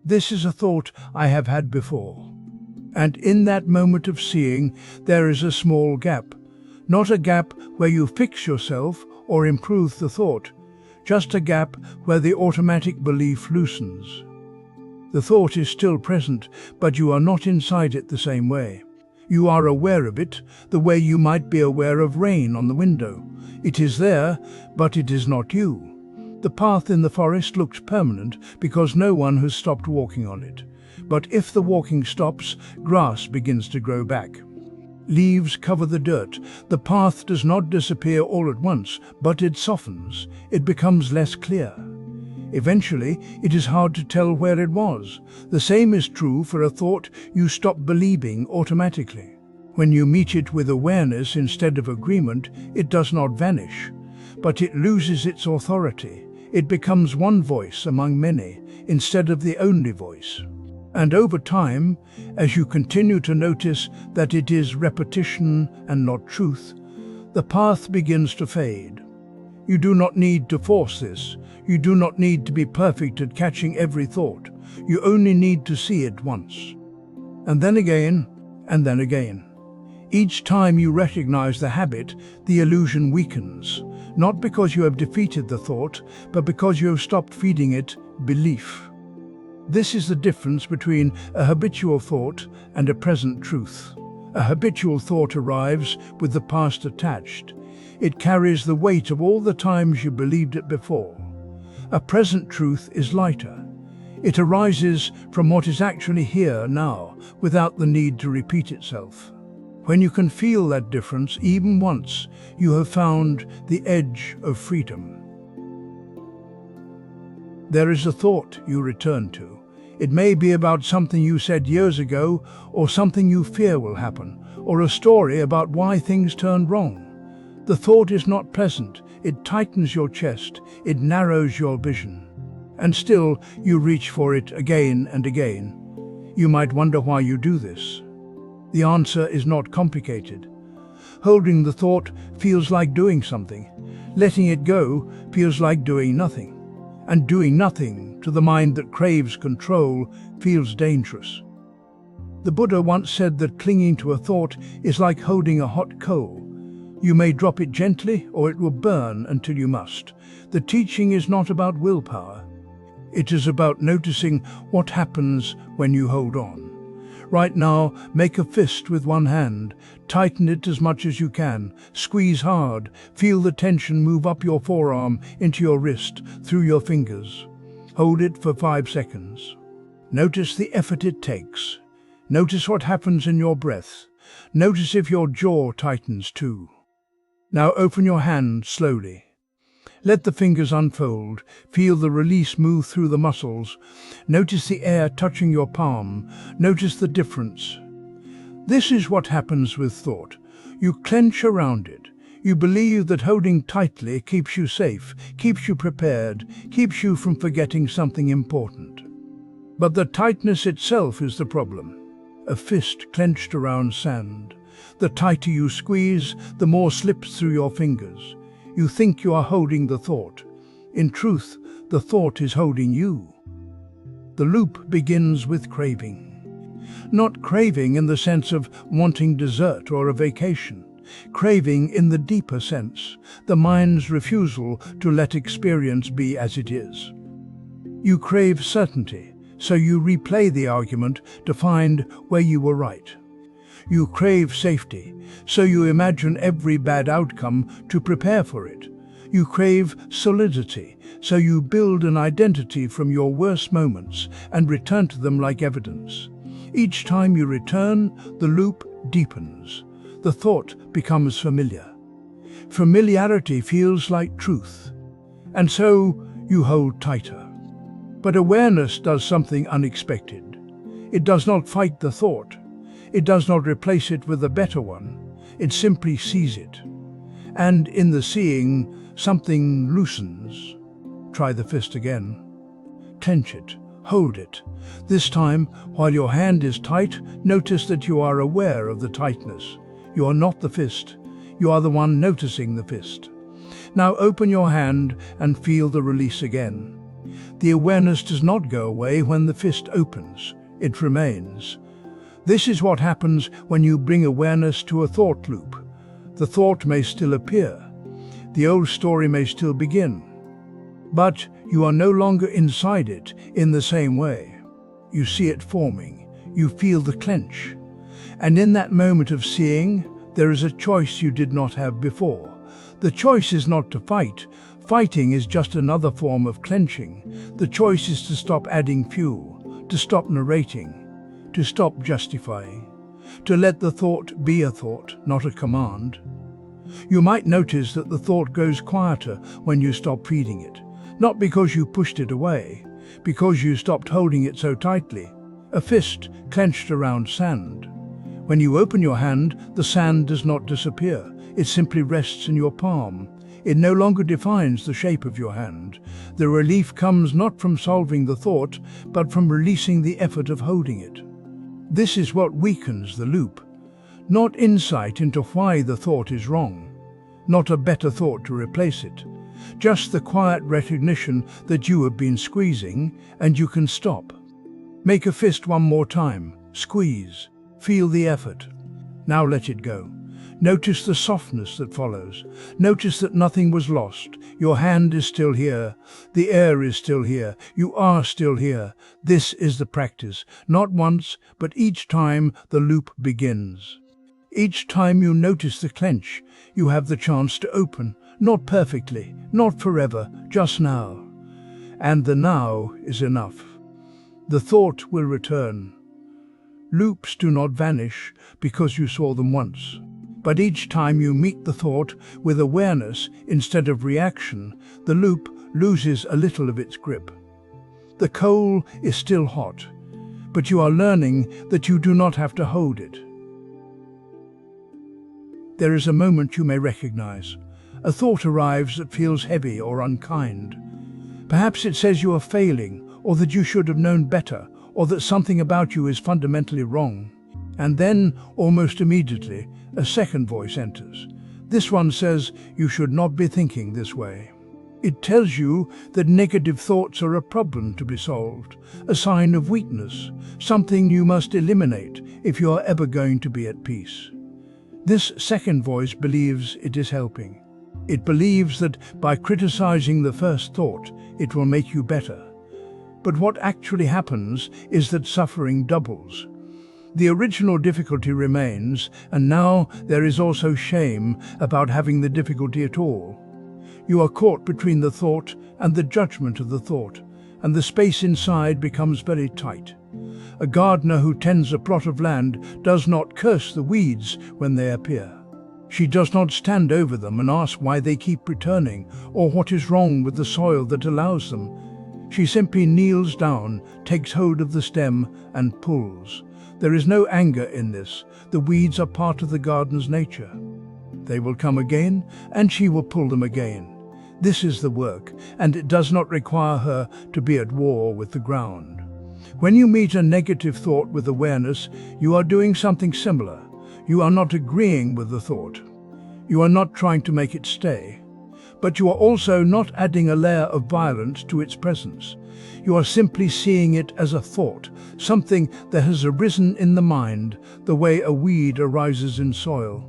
This is a thought I have had before. And in that moment of seeing, there is a small gap. Not a gap where you fix yourself or improve the thought, just a gap where the automatic belief loosens. The thought is still present, but you are not inside it the same way. You are aware of it, the way you might be aware of rain on the window. It is there, but it is not you. The path in the forest looks permanent because no one has stopped walking on it. But if the walking stops, grass begins to grow back. Leaves cover the dirt. The path does not disappear all at once, but it softens. It becomes less clear. Eventually, it is hard to tell where it was. The same is true for a thought you stop believing automatically. When you meet it with awareness instead of agreement, it does not vanish, but it loses its authority. It becomes one voice among many, instead of the only voice. And over time, as you continue to notice that it is repetition and not truth, the path begins to fade. You do not need to force this. You do not need to be perfect at catching every thought. You only need to see it once. And then again, and then again. Each time you recognize the habit, the illusion weakens, not because you have defeated the thought, but because you have stopped feeding it belief. This is the difference between a habitual thought and a present truth. A habitual thought arrives with the past attached. It carries the weight of all the times you believed it before. A present truth is lighter. It arises from what is actually here now, without the need to repeat itself. When you can feel that difference, even once, you have found the edge of freedom. There is a thought you return to. It may be about something you said years ago, or something you fear will happen, or a story about why things turned wrong. The thought is not pleasant. It tightens your chest. It narrows your vision. And still, you reach for it again and again. You might wonder why you do this. The answer is not complicated. Holding the thought feels like doing something. Letting it go feels like doing nothing. And doing nothing, to the mind that craves control, feels dangerous. The Buddha once said that clinging to a thought is like holding a hot coal. You may drop it gently, or it will burn until you must. The teaching is not about willpower. It is about noticing what happens when you hold on. Right now, make a fist with one hand. Tighten it as much as you can. Squeeze hard. Feel the tension move up your forearm, into your wrist, through your fingers. Hold it for 5 seconds. Notice the effort it takes. Notice what happens in your breath. Notice if your jaw tightens too. Now open your hand slowly. Let the fingers unfold. Feel the release move through the muscles. Notice the air touching your palm. Notice the difference. This is what happens with thought. You clench around it. You believe that holding tightly keeps you safe, keeps you prepared, keeps you from forgetting something important. But the tightness itself is the problem. A fist clenched around sand. The tighter you squeeze, the more slips through your fingers. You think you are holding the thought. In truth, the thought is holding you. The loop begins with craving. Not craving in the sense of wanting dessert or a vacation. Craving in the deeper sense, the mind's refusal to let experience be as it is. You crave certainty, so you replay the argument to find where you were right. You crave safety, so you imagine every bad outcome to prepare for it. You crave solidity, so you build an identity from your worst moments and return to them like evidence. Each time you return, the loop deepens. The thought becomes familiar. Familiarity feels like truth, and so you hold tighter. But awareness does something unexpected. It does not fight the thought. It does not replace it with a better one. It simply sees it. And in the seeing, something loosens. Try the fist again. Clench it. Hold it. This time, while your hand is tight, notice that you are aware of the tightness. You are not the fist. You are the one noticing the fist. Now open your hand and feel the release again. The awareness does not go away when the fist opens. It remains. This is what happens when you bring awareness to a thought loop. The thought may still appear. The old story may still begin. But you are no longer inside it in the same way. You see it forming. You feel the clench. And in that moment of seeing, there is a choice you did not have before. The choice is not to fight. Fighting is just another form of clenching. The choice is to stop adding fuel, to stop narrating, to stop justifying, to let the thought be a thought, not a command. You might notice that the thought goes quieter when you stop feeding it, not because you pushed it away, because you stopped holding it so tightly. A fist clenched around sand. When you open your hand, the sand does not disappear. It simply rests in your palm. It no longer defines the shape of your hand. The relief comes not from solving the thought, but from releasing the effort of holding it. This is what weakens the loop. Not insight into why the thought is wrong. Not a better thought to replace it. Just the quiet recognition that you have been squeezing and you can stop. Make a fist one more time. Squeeze. Feel the effort. Now let it go. Notice the softness that follows. Notice that nothing was lost. Your hand is still here. The air is still here. You are still here. This is the practice. Not once, but each time the loop begins. Each time you notice the clench, you have the chance to open. Not perfectly, not forever, just now. And the now is enough. The thought will return. Loops do not vanish because you saw them once. But each time you meet the thought with awareness instead of reaction, the loop loses a little of its grip. The coal is still hot, but you are learning that you do not have to hold it. There is a moment you may recognize. A thought arrives that feels heavy or unkind. Perhaps it says you are failing, or that you should have known better, or that something about you is fundamentally wrong. And then, almost immediately, a second voice enters. This one says you should not be thinking this way. It tells you that negative thoughts are a problem to be solved, a sign of weakness, something you must eliminate if you are ever going to be at peace. This second voice believes it is helping. It believes that by criticizing the first thought, it will make you better. But what actually happens is that suffering doubles. The original difficulty remains, and now there is also shame about having the difficulty at all. You are caught between the thought and the judgment of the thought, and the space inside becomes very tight. A gardener who tends a plot of land does not curse the weeds when they appear. She does not stand over them and ask why they keep returning, or what is wrong with the soil that allows them. She simply kneels down, takes hold of the stem, and pulls. There is no anger in this. The weeds are part of the garden's nature. They will come again, and she will pull them again. This is the work, and it does not require her to be at war with the ground. When you meet a negative thought with awareness, you are doing something similar. You are not agreeing with the thought. You are not trying to make it stay. But you are also not adding a layer of violence to its presence. You are simply seeing it as a thought, something that has arisen in the mind, the way a weed arises in soil.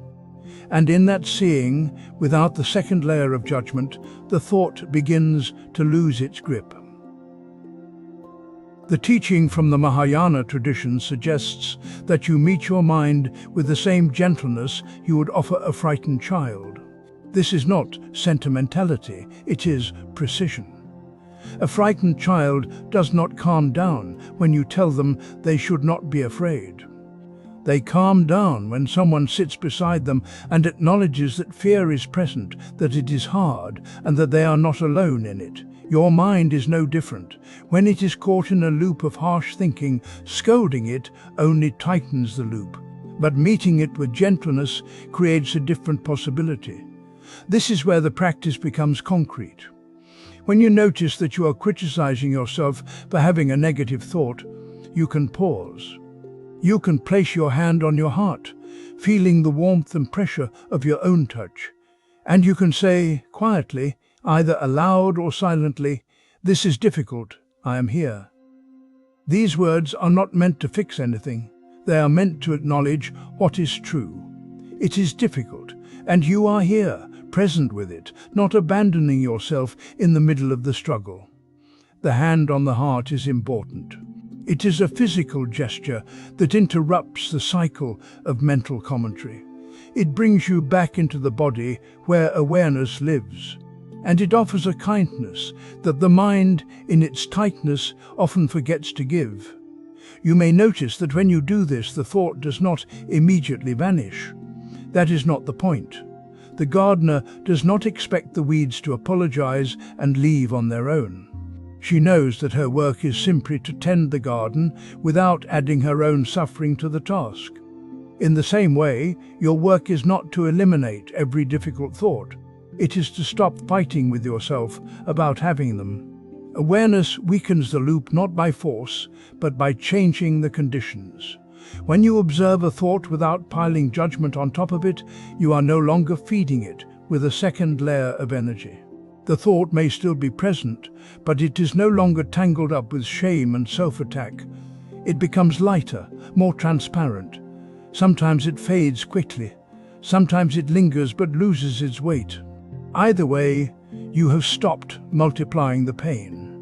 And in that seeing, without the second layer of judgment, the thought begins to lose its grip. The teaching from the Mahayana tradition suggests that you meet your mind with the same gentleness you would offer a frightened child. This is not sentimentality, it is precision. A frightened child does not calm down when you tell them they should not be afraid. They calm down when someone sits beside them and acknowledges that fear is present, that it is hard, and that they are not alone in it. Your mind is no different. When it is caught in a loop of harsh thinking, scolding it only tightens the loop. But meeting it with gentleness creates a different possibility. This is where the practice becomes concrete. When you notice that you are criticizing yourself for having a negative thought, you can pause. You can place your hand on your heart, feeling the warmth and pressure of your own touch. And you can say quietly, either aloud or silently, "This is difficult, I am here." These words are not meant to fix anything. They are meant to acknowledge what is true. It is difficult, and you are here, present with it, not abandoning yourself in the middle of the struggle. The hand on the heart is important. It is a physical gesture that interrupts the cycle of mental commentary. It brings you back into the body where awareness lives. And it offers a kindness that the mind, in its tightness, often forgets to give. You may notice that when you do this, the thought does not immediately vanish. That is not the point. The gardener does not expect the weeds to apologize and leave on their own. She knows that her work is simply to tend the garden without adding her own suffering to the task. In the same way, your work is not to eliminate every difficult thought. It is to stop fighting with yourself about having them. Awareness weakens the loop not by force, but by changing the conditions. When you observe a thought without piling judgment on top of it, you are no longer feeding it with a second layer of energy. The thought may still be present, but it is no longer tangled up with shame and self-attack. It becomes lighter, more transparent. Sometimes it fades quickly. Sometimes it lingers but loses its weight. Either way, you have stopped multiplying the pain.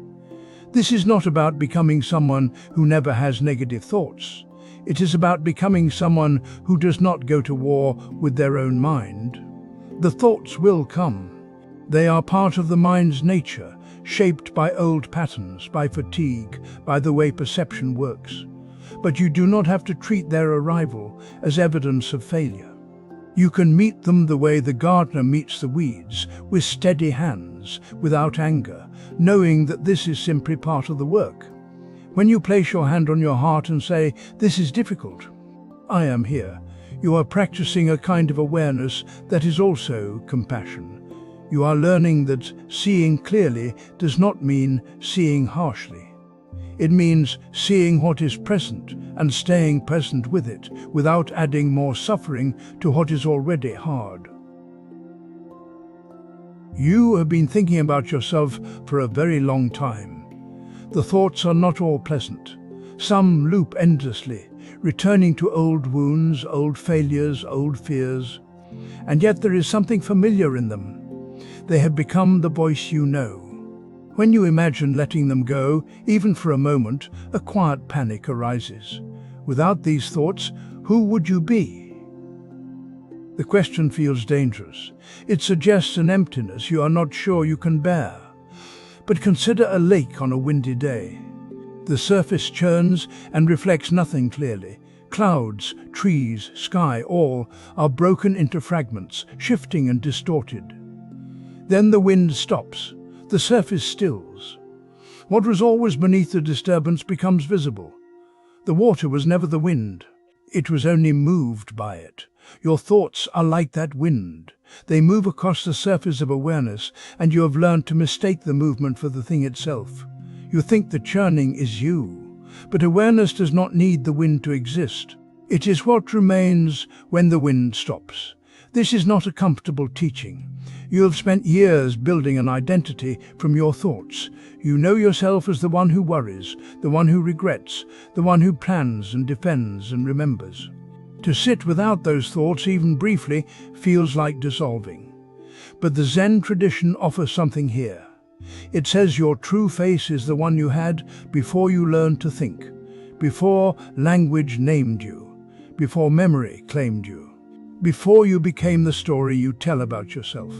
This is not about becoming someone who never has negative thoughts. It is about becoming someone who does not go to war with their own mind. The thoughts will come. They are part of the mind's nature, shaped by old patterns, by fatigue, by the way perception works. But you do not have to treat their arrival as evidence of failure. You can meet them the way the gardener meets the weeds, with steady hands, without anger, knowing that this is simply part of the work. When you place your hand on your heart and say, "This is difficult, I am here," you are practicing a kind of awareness that is also compassion. You are learning that seeing clearly does not mean seeing harshly. It means seeing what is present and staying present with it, without adding more suffering to what is already hard. You have been thinking about yourself for a very long time. The thoughts are not all pleasant. Some loop endlessly, returning to old wounds, old failures, old fears. And yet there is something familiar in them. They have become the voice you know. When you imagine letting them go, even for a moment, a quiet panic arises. Without these thoughts, who would you be? The question feels dangerous. It suggests an emptiness you are not sure you can bear. But consider a lake on a windy day. The surface churns and reflects nothing clearly. Clouds, trees, sky, all are broken into fragments, shifting and distorted. Then the wind stops. The surface stills. What was always beneath the disturbance becomes visible. The water was never the wind. It was only moved by it. Your thoughts are like that wind. They move across the surface of awareness, and you have learned to mistake the movement for the thing itself. You think the churning is you, but awareness does not need the wind to exist. It is what remains when the wind stops. This is not a comfortable teaching. You have spent years building an identity from your thoughts. You know yourself as the one who worries, the one who regrets, the one who plans and defends and remembers. To sit without those thoughts, even briefly, feels like dissolving. But the Zen tradition offers something here. It says your true face is the one you had before you learned to think, before language named you, before memory claimed you, before you became the story you tell about yourself.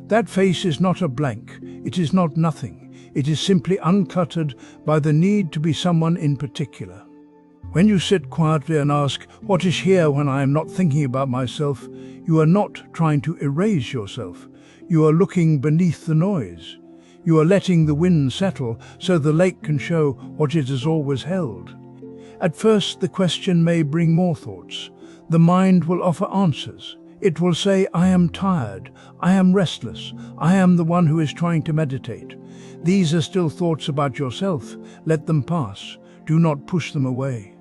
That face is not a blank, it is not nothing, it is simply uncluttered by the need to be someone in particular. When you sit quietly and ask, "What is here when I am not thinking about myself?" you are not trying to erase yourself. You are looking beneath the noise. You are letting the wind settle so the lake can show what it has always held. At first, the question may bring more thoughts. The mind will offer answers. It will say, "I am tired, I am restless, I am the one who is trying to meditate." These are still thoughts about yourself. Let them pass. Do not push them away.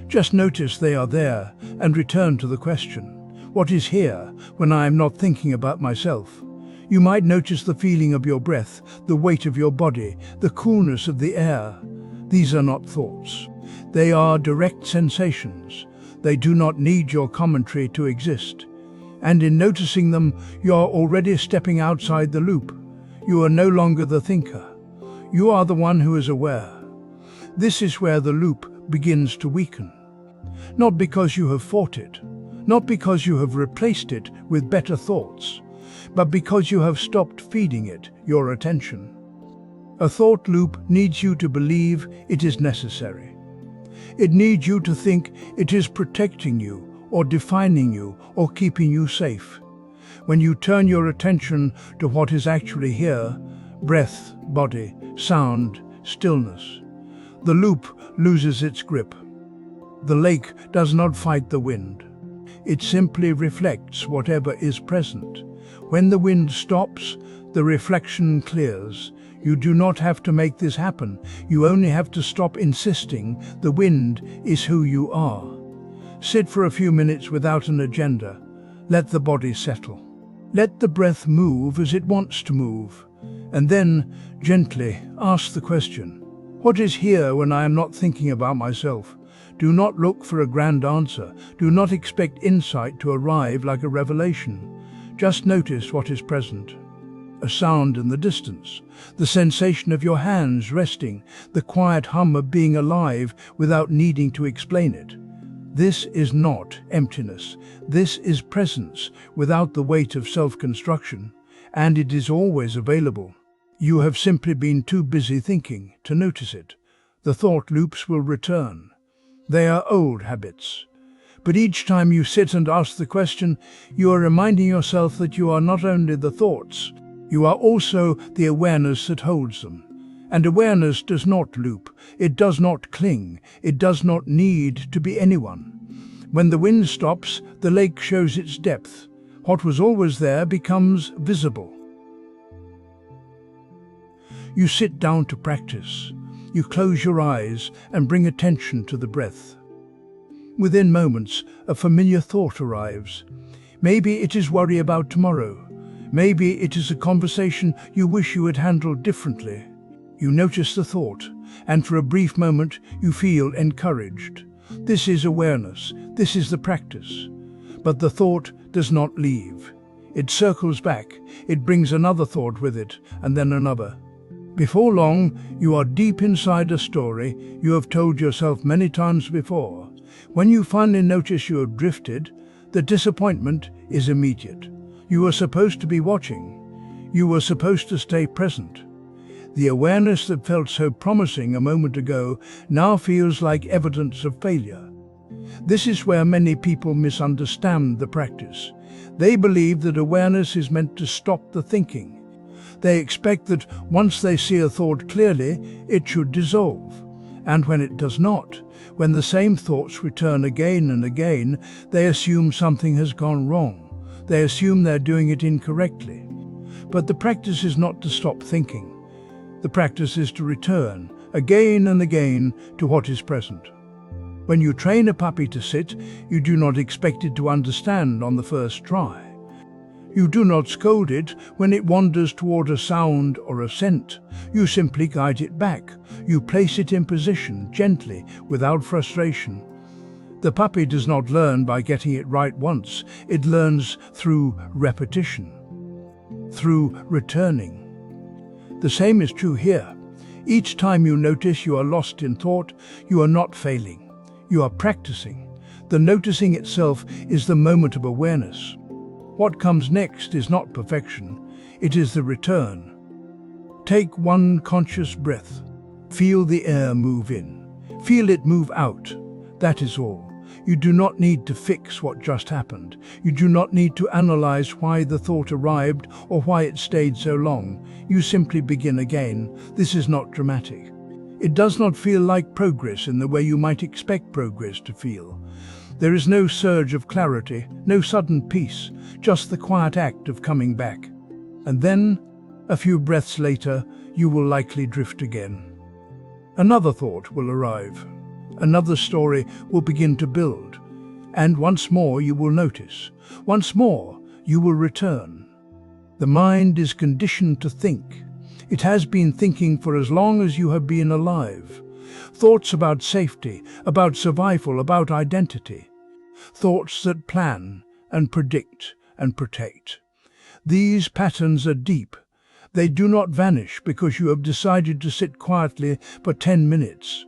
Just notice they are there and return to the question, "What is here when I am not thinking about myself?" You might notice the feeling of your breath, the weight of your body, the coolness of the air. These are not thoughts. They are direct sensations. They do not need your commentary to exist. And in noticing them, you are already stepping outside the loop. You are no longer the thinker. You are the one who is aware. This is where the loop begins to weaken. Not because you have fought it, not because you have replaced it with better thoughts, but because you have stopped feeding it your attention. A thought loop needs you to believe it is necessary. It needs you to think it is protecting you, or defining you, or keeping you safe. When you turn your attention to what is actually here, breath, body, sound, stillness, the loop loses its grip. The lake does not fight the wind. It simply reflects whatever is present. When the wind stops, the reflection clears. You do not have to make this happen. You only have to stop insisting the wind is who you are. Sit for a few minutes without an agenda. Let the body settle. Let the breath move as it wants to move. And then, gently, ask the question, "What is here when I am not thinking about myself?" Do not look for a grand answer. Do not expect insight to arrive like a revelation. Just notice what is present. A sound in the distance, the sensation of your hands resting, the quiet hum of being alive without needing to explain it. This is not emptiness. This is presence without the weight of self-construction, and it is always available. You have simply been too busy thinking to notice it. The thought loops will return. They are old habits. But each time you sit and ask the question, you are reminding yourself that you are not only the thoughts, you are also the awareness that holds them. And awareness does not loop, it does not cling, it does not need to be anyone. When the wind stops, the lake shows its depth. What was always there becomes visible. You sit down to practice. You close your eyes and bring attention to the breath. Within moments, a familiar thought arrives. Maybe it is worry about tomorrow. Maybe it is a conversation you wish you had handled differently. You notice the thought, and for a brief moment you feel encouraged. This is awareness, this is the practice. But the thought does not leave. It circles back, it brings another thought with it, and then another. Before long, you are deep inside a story you have told yourself many times before. When you finally notice you have drifted, the disappointment is immediate. You were supposed to be watching. You were supposed to stay present. The awareness that felt so promising a moment ago now feels like evidence of failure. This is where many people misunderstand the practice. They believe that awareness is meant to stop the thinking. They expect that once they see a thought clearly, it should dissolve. And when it does not, when the same thoughts return again and again, they assume something has gone wrong. They assume they're doing it incorrectly. But the practice is not to stop thinking. The practice is to return again and again to what is present. When you train a puppy to sit, you do not expect it to understand on the first try. You do not scold it when it wanders toward a sound or a scent. You simply guide it back. You place it in position, gently, without frustration. The puppy does not learn by getting it right once. It learns through repetition, through returning. The same is true here. Each time you notice you are lost in thought, you are not failing. You are practicing. The noticing itself is the moment of awareness. What comes next is not perfection, it is the return. Take one conscious breath. Feel the air move in. Feel it move out. That is all. You do not need to fix what just happened. You do not need to analyze why the thought arrived or why it stayed so long. You simply begin again. This is not dramatic. It does not feel like progress in the way you might expect progress to feel. There is no surge of clarity, no sudden peace, just the quiet act of coming back. And then, a few breaths later, you will likely drift again. Another thought will arrive. Another story will begin to build. And once more you will notice. Once more you will return. The mind is conditioned to think. It has been thinking for as long as you have been alive. Thoughts about safety, about survival, about identity. Thoughts that plan and predict and protect. These patterns are deep. They do not vanish because you have decided to sit quietly for 10 minutes.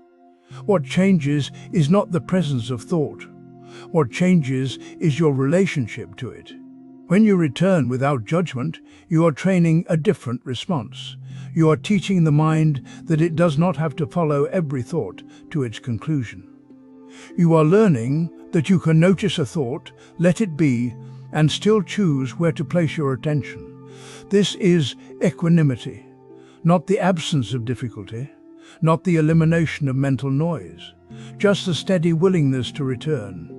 What changes is not the presence of thought. What changes is your relationship to it. When you return without judgment, you are training a different response. You are teaching the mind that it does not have to follow every thought to its conclusion. You are learning that you can notice a thought, let it be, and still choose where to place your attention. This is equanimity, not the absence of difficulty, not the elimination of mental noise, just a steady willingness to return.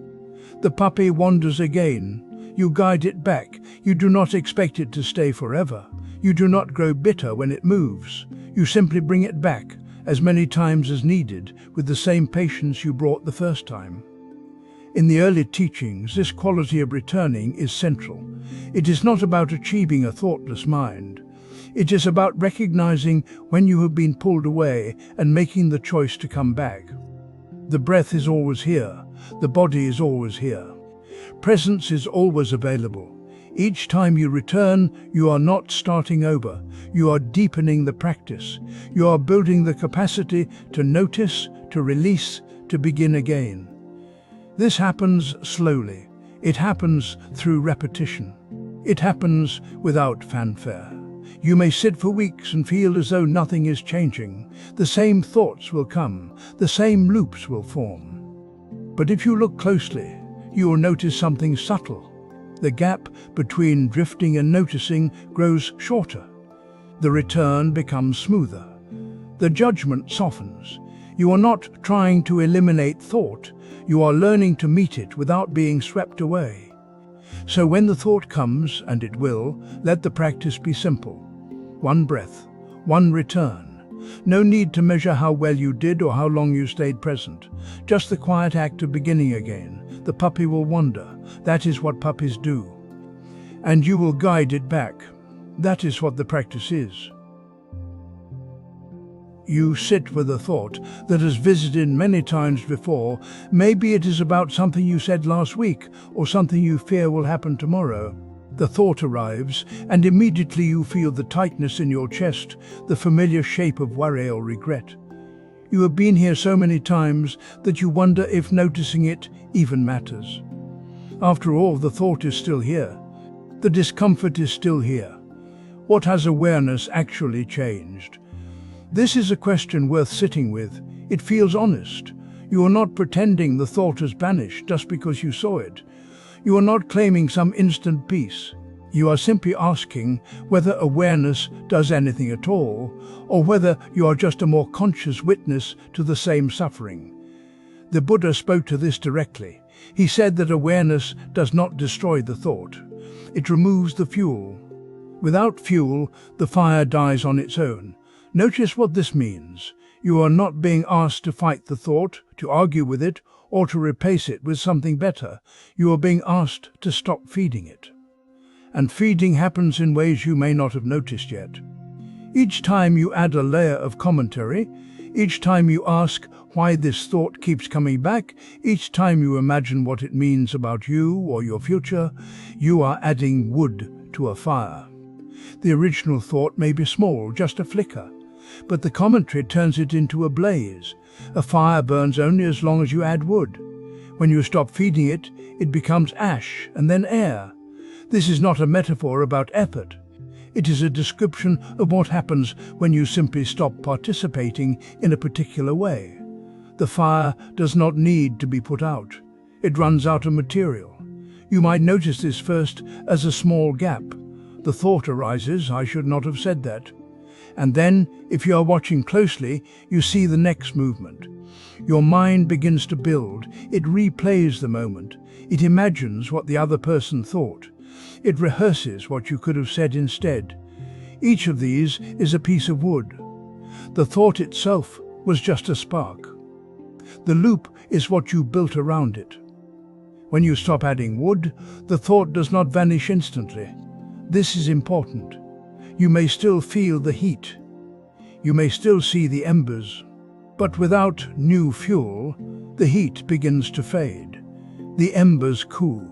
The puppy wanders again. You guide it back. You do not expect it to stay forever. You do not grow bitter when it moves. You simply bring it back, as many times as needed, with the same patience you brought the first time. In the early teachings, this quality of returning is central. It is not about achieving a thoughtless mind. It is about recognizing when you have been pulled away and making the choice to come back. The breath is always here. The body is always here. Presence is always available. Each time you return, you are not starting over. You are deepening the practice. You are building the capacity to notice, to release, to begin again. This happens slowly. It happens through repetition. It happens without fanfare. You may sit for weeks and feel as though nothing is changing. The same thoughts will come. The same loops will form. But if you look closely, you will notice something subtle. The gap between drifting and noticing grows shorter. The return becomes smoother. The judgment softens. You are not trying to eliminate thought. You are learning to meet it without being swept away. So when the thought comes, and it will, let the practice be simple. One breath, one return. No need to measure how well you did or how long you stayed present. Just the quiet act of beginning again. The puppy will wander. That is what puppies do. And you will guide it back. That is what the practice is. You sit with a thought that has visited many times before. Maybe it is about something you said last week or something you fear will happen tomorrow. The thought arrives, and immediately you feel the tightness in your chest, the familiar shape of worry or regret. You have been here so many times that you wonder if noticing it even matters. After all, the thought is still here. The discomfort is still here. What has awareness actually changed? This is a question worth sitting with. It feels honest. You are not pretending the thought has vanished just because you saw it. You are not claiming some instant peace. You are simply asking whether awareness does anything at all, or whether you are just a more conscious witness to the same suffering. The Buddha spoke to this directly. He said that awareness does not destroy the thought. It removes the fuel. Without fuel, the fire dies on its own. Notice what this means. You are not being asked to fight the thought, to argue with it, or to replace it with something better. You are being asked to stop feeding it. And feeding happens in ways you may not have noticed yet. Each time you add a layer of commentary, each time you ask why this thought keeps coming back, each time you imagine what it means about you or your future, you are adding wood to a fire. The original thought may be small, just a flicker, but the commentary turns it into a blaze. A fire burns only as long as you add wood. When you stop feeding it, it becomes ash and then air. This is not a metaphor about effort. It is a description of what happens when you simply stop participating in a particular way. The fire does not need to be put out. It runs out of material. You might notice this first as a small gap. The thought arises, "I should not have said that." And then, if you are watching closely, you see the next movement. Your mind begins to build. It replays the moment. It imagines what the other person thought. It rehearses what you could have said instead. Each of these is a piece of wood. The thought itself was just a spark. The loop is what you built around it. When you stop adding wood, the thought does not vanish instantly. This is important. You may still feel the heat. You may still see the embers. But without new fuel, the heat begins to fade. The embers cool.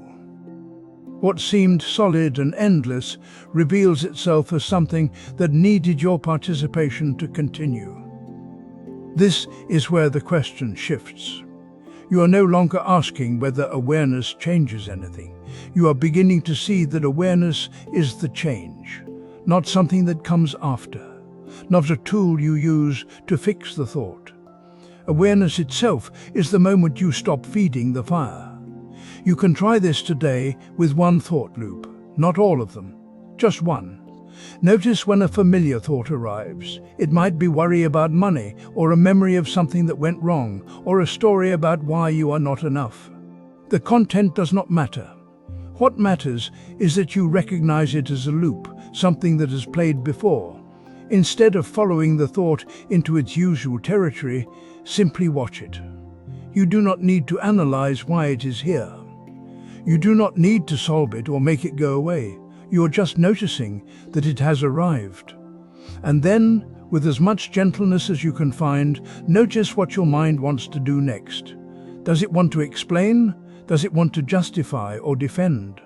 What seemed solid and endless reveals itself as something that needed your participation to continue. This is where the question shifts. You are no longer asking whether awareness changes anything. You are beginning to see that awareness is the change, not something that comes after, not a tool you use to fix the thought. Awareness itself is the moment you stop feeding the fire. You can try this today with one thought loop, not all of them, just one. Notice when a familiar thought arrives. It might be worry about money, or a memory of something that went wrong, or a story about why you are not enough. The content does not matter. What matters is that you recognize it as a loop, something that has played before. Instead of following the thought into its usual territory, simply watch it. You do not need to analyze why it is here. You do not need to solve it or make it go away. You are just noticing that it has arrived. And then, with as much gentleness as you can find, notice what your mind wants to do next. Does it want to explain? Does it want to justify or defend?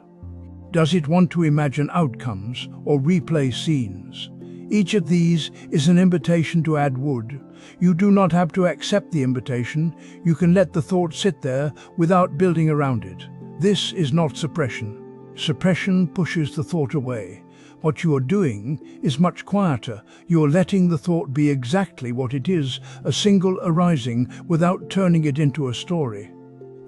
Does it want to imagine outcomes or replay scenes? Each of these is an invitation to add wood. You do not have to accept the invitation. You can let the thought sit there without building around it. This is not suppression. Suppression pushes the thought away. What you are doing is much quieter. You are letting the thought be exactly what it is, a single arising, without turning it into a story.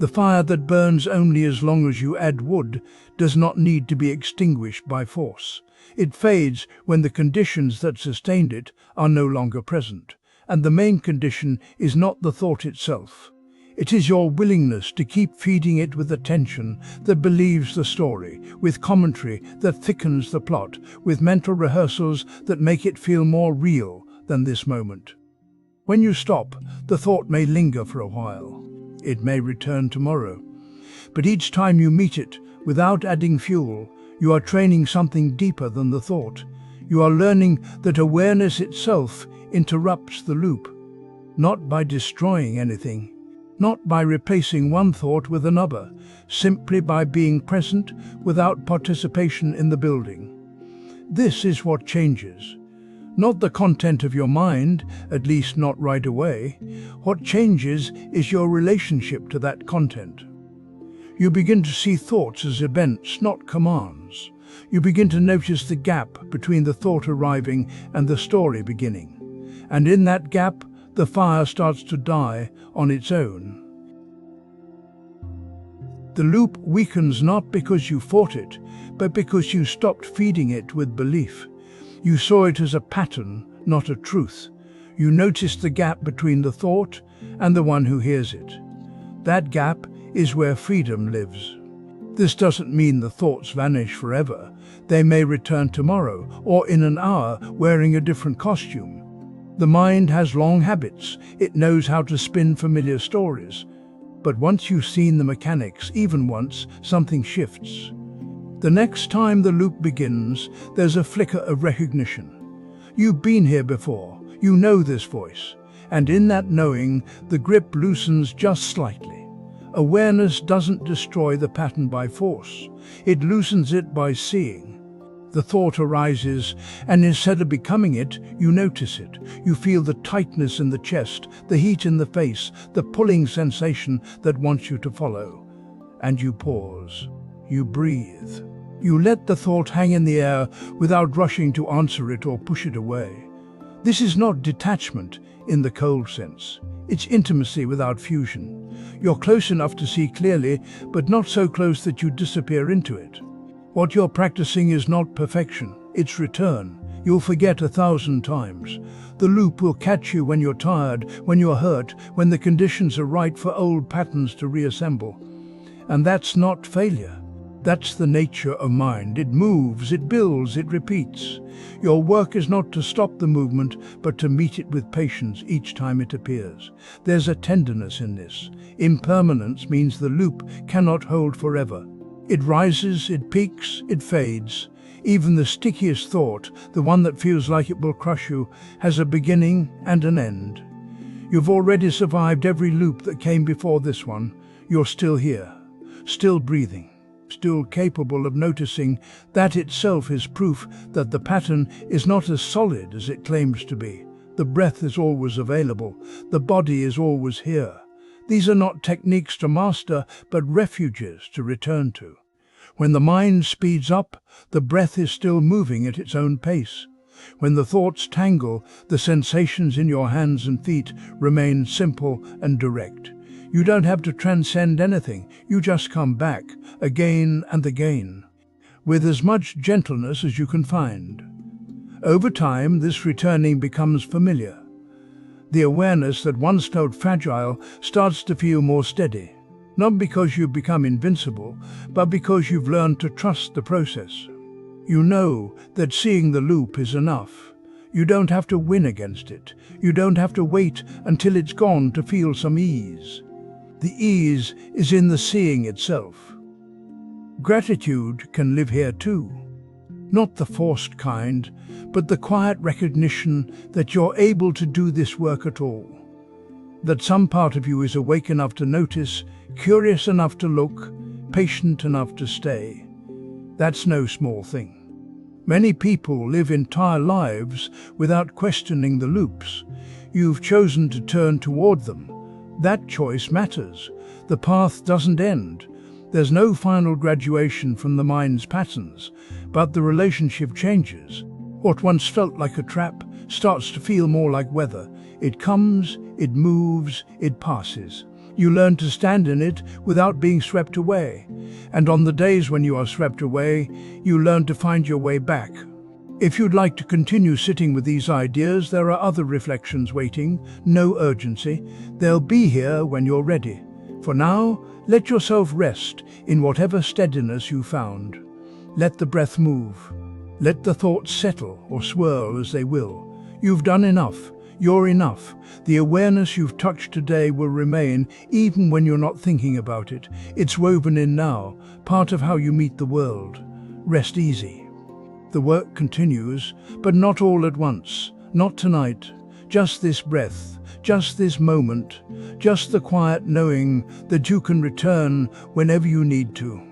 The fire that burns only as long as you add wood does not need to be extinguished by force. It fades when the conditions that sustained it are no longer present, and the main condition is not the thought itself. It is your willingness to keep feeding it with attention that believes the story, with commentary that thickens the plot, with mental rehearsals that make it feel more real than this moment. When you stop, the thought may linger for a while. It may return tomorrow. But each time you meet it, without adding fuel, you are training something deeper than the thought. You are learning that awareness itself interrupts the loop, not by destroying anything, not by replacing one thought with another, simply by being present without participation in the building. This is what changes. Not the content of your mind, at least not right away. What changes is your relationship to that content. You begin to see thoughts as events, not commands. You begin to notice the gap between the thought arriving and the story beginning. And in that gap, the fire starts to die on its own. The loop weakens not because you fought it, but because you stopped feeding it with belief. You saw it as a pattern, not a truth. You noticed the gap between the thought and the one who hears it. That gap is where freedom lives. This doesn't mean the thoughts vanish forever. They may return tomorrow or in an hour wearing a different costume. The mind has long habits. It knows how to spin familiar stories. But once you've seen the mechanics, even once, something shifts. The next time the loop begins, there's a flicker of recognition. You've been here before. You know this voice. And in that knowing, the grip loosens just slightly. Awareness doesn't destroy the pattern by force. It loosens it by seeing. The thought arises, and instead of becoming it, you notice it. You feel the tightness in the chest, the heat in the face, the pulling sensation that wants you to follow. And you pause. You breathe. You let the thought hang in the air without rushing to answer it or push it away. This is not detachment in the cold sense. It's intimacy without fusion. You're close enough to see clearly, but not so close that you disappear into it. What you're practicing is not perfection, it's return. You'll forget 1,000 times. The loop will catch you when you're tired, when you're hurt, when the conditions are right for old patterns to reassemble. And that's not failure. That's the nature of mind. It moves, it builds, it repeats. Your work is not to stop the movement, but to meet it with patience each time it appears. There's a tenderness in this. Impermanence means the loop cannot hold forever. It rises, it peaks, it fades. Even the stickiest thought, the one that feels like it will crush you, has a beginning and an end. You've already survived every loop that came before this one. You're still here, still breathing, still capable of noticing. That itself is proof that the pattern is not as solid as it claims to be. The breath is always available. The body is always here. These are not techniques to master, but refuges to return to. When the mind speeds up, the breath is still moving at its own pace. When the thoughts tangle, the sensations in your hands and feet remain simple and direct. You don't have to transcend anything, you just come back, again and again, with as much gentleness as you can find. Over time, this returning becomes familiar. The awareness that once felt fragile starts to feel more steady, not because you've become invincible, but because you've learned to trust the process. You know that seeing the loop is enough. You don't have to win against it. You don't have to wait until it's gone to feel some ease. The ease is in the seeing itself. Gratitude can live here too. Not the forced kind, but the quiet recognition that you're able to do this work at all. That some part of you is awake enough to notice, curious enough to look, patient enough to stay. That's no small thing. Many people live entire lives without questioning the loops. You've chosen to turn toward them. That choice matters. The path doesn't end. There's no final graduation from the mind's patterns, but the relationship changes. What once felt like a trap starts to feel more like weather. It comes, it moves, it passes. You learn to stand in it without being swept away. And on the days when you are swept away, you learn to find your way back. If you'd like to continue sitting with these ideas, there are other reflections waiting. No urgency. They'll be here when you're ready. For now, let yourself rest in whatever steadiness you found. Let the breath move. Let the thoughts settle or swirl as they will. You've done enough. You're enough. The awareness you've touched today will remain even when you're not thinking about it. It's woven in now, part of how you meet the world. Rest easy. The work continues, but not all at once. Not tonight. Just this breath. Just this moment, just the quiet knowing that you can return whenever you need to.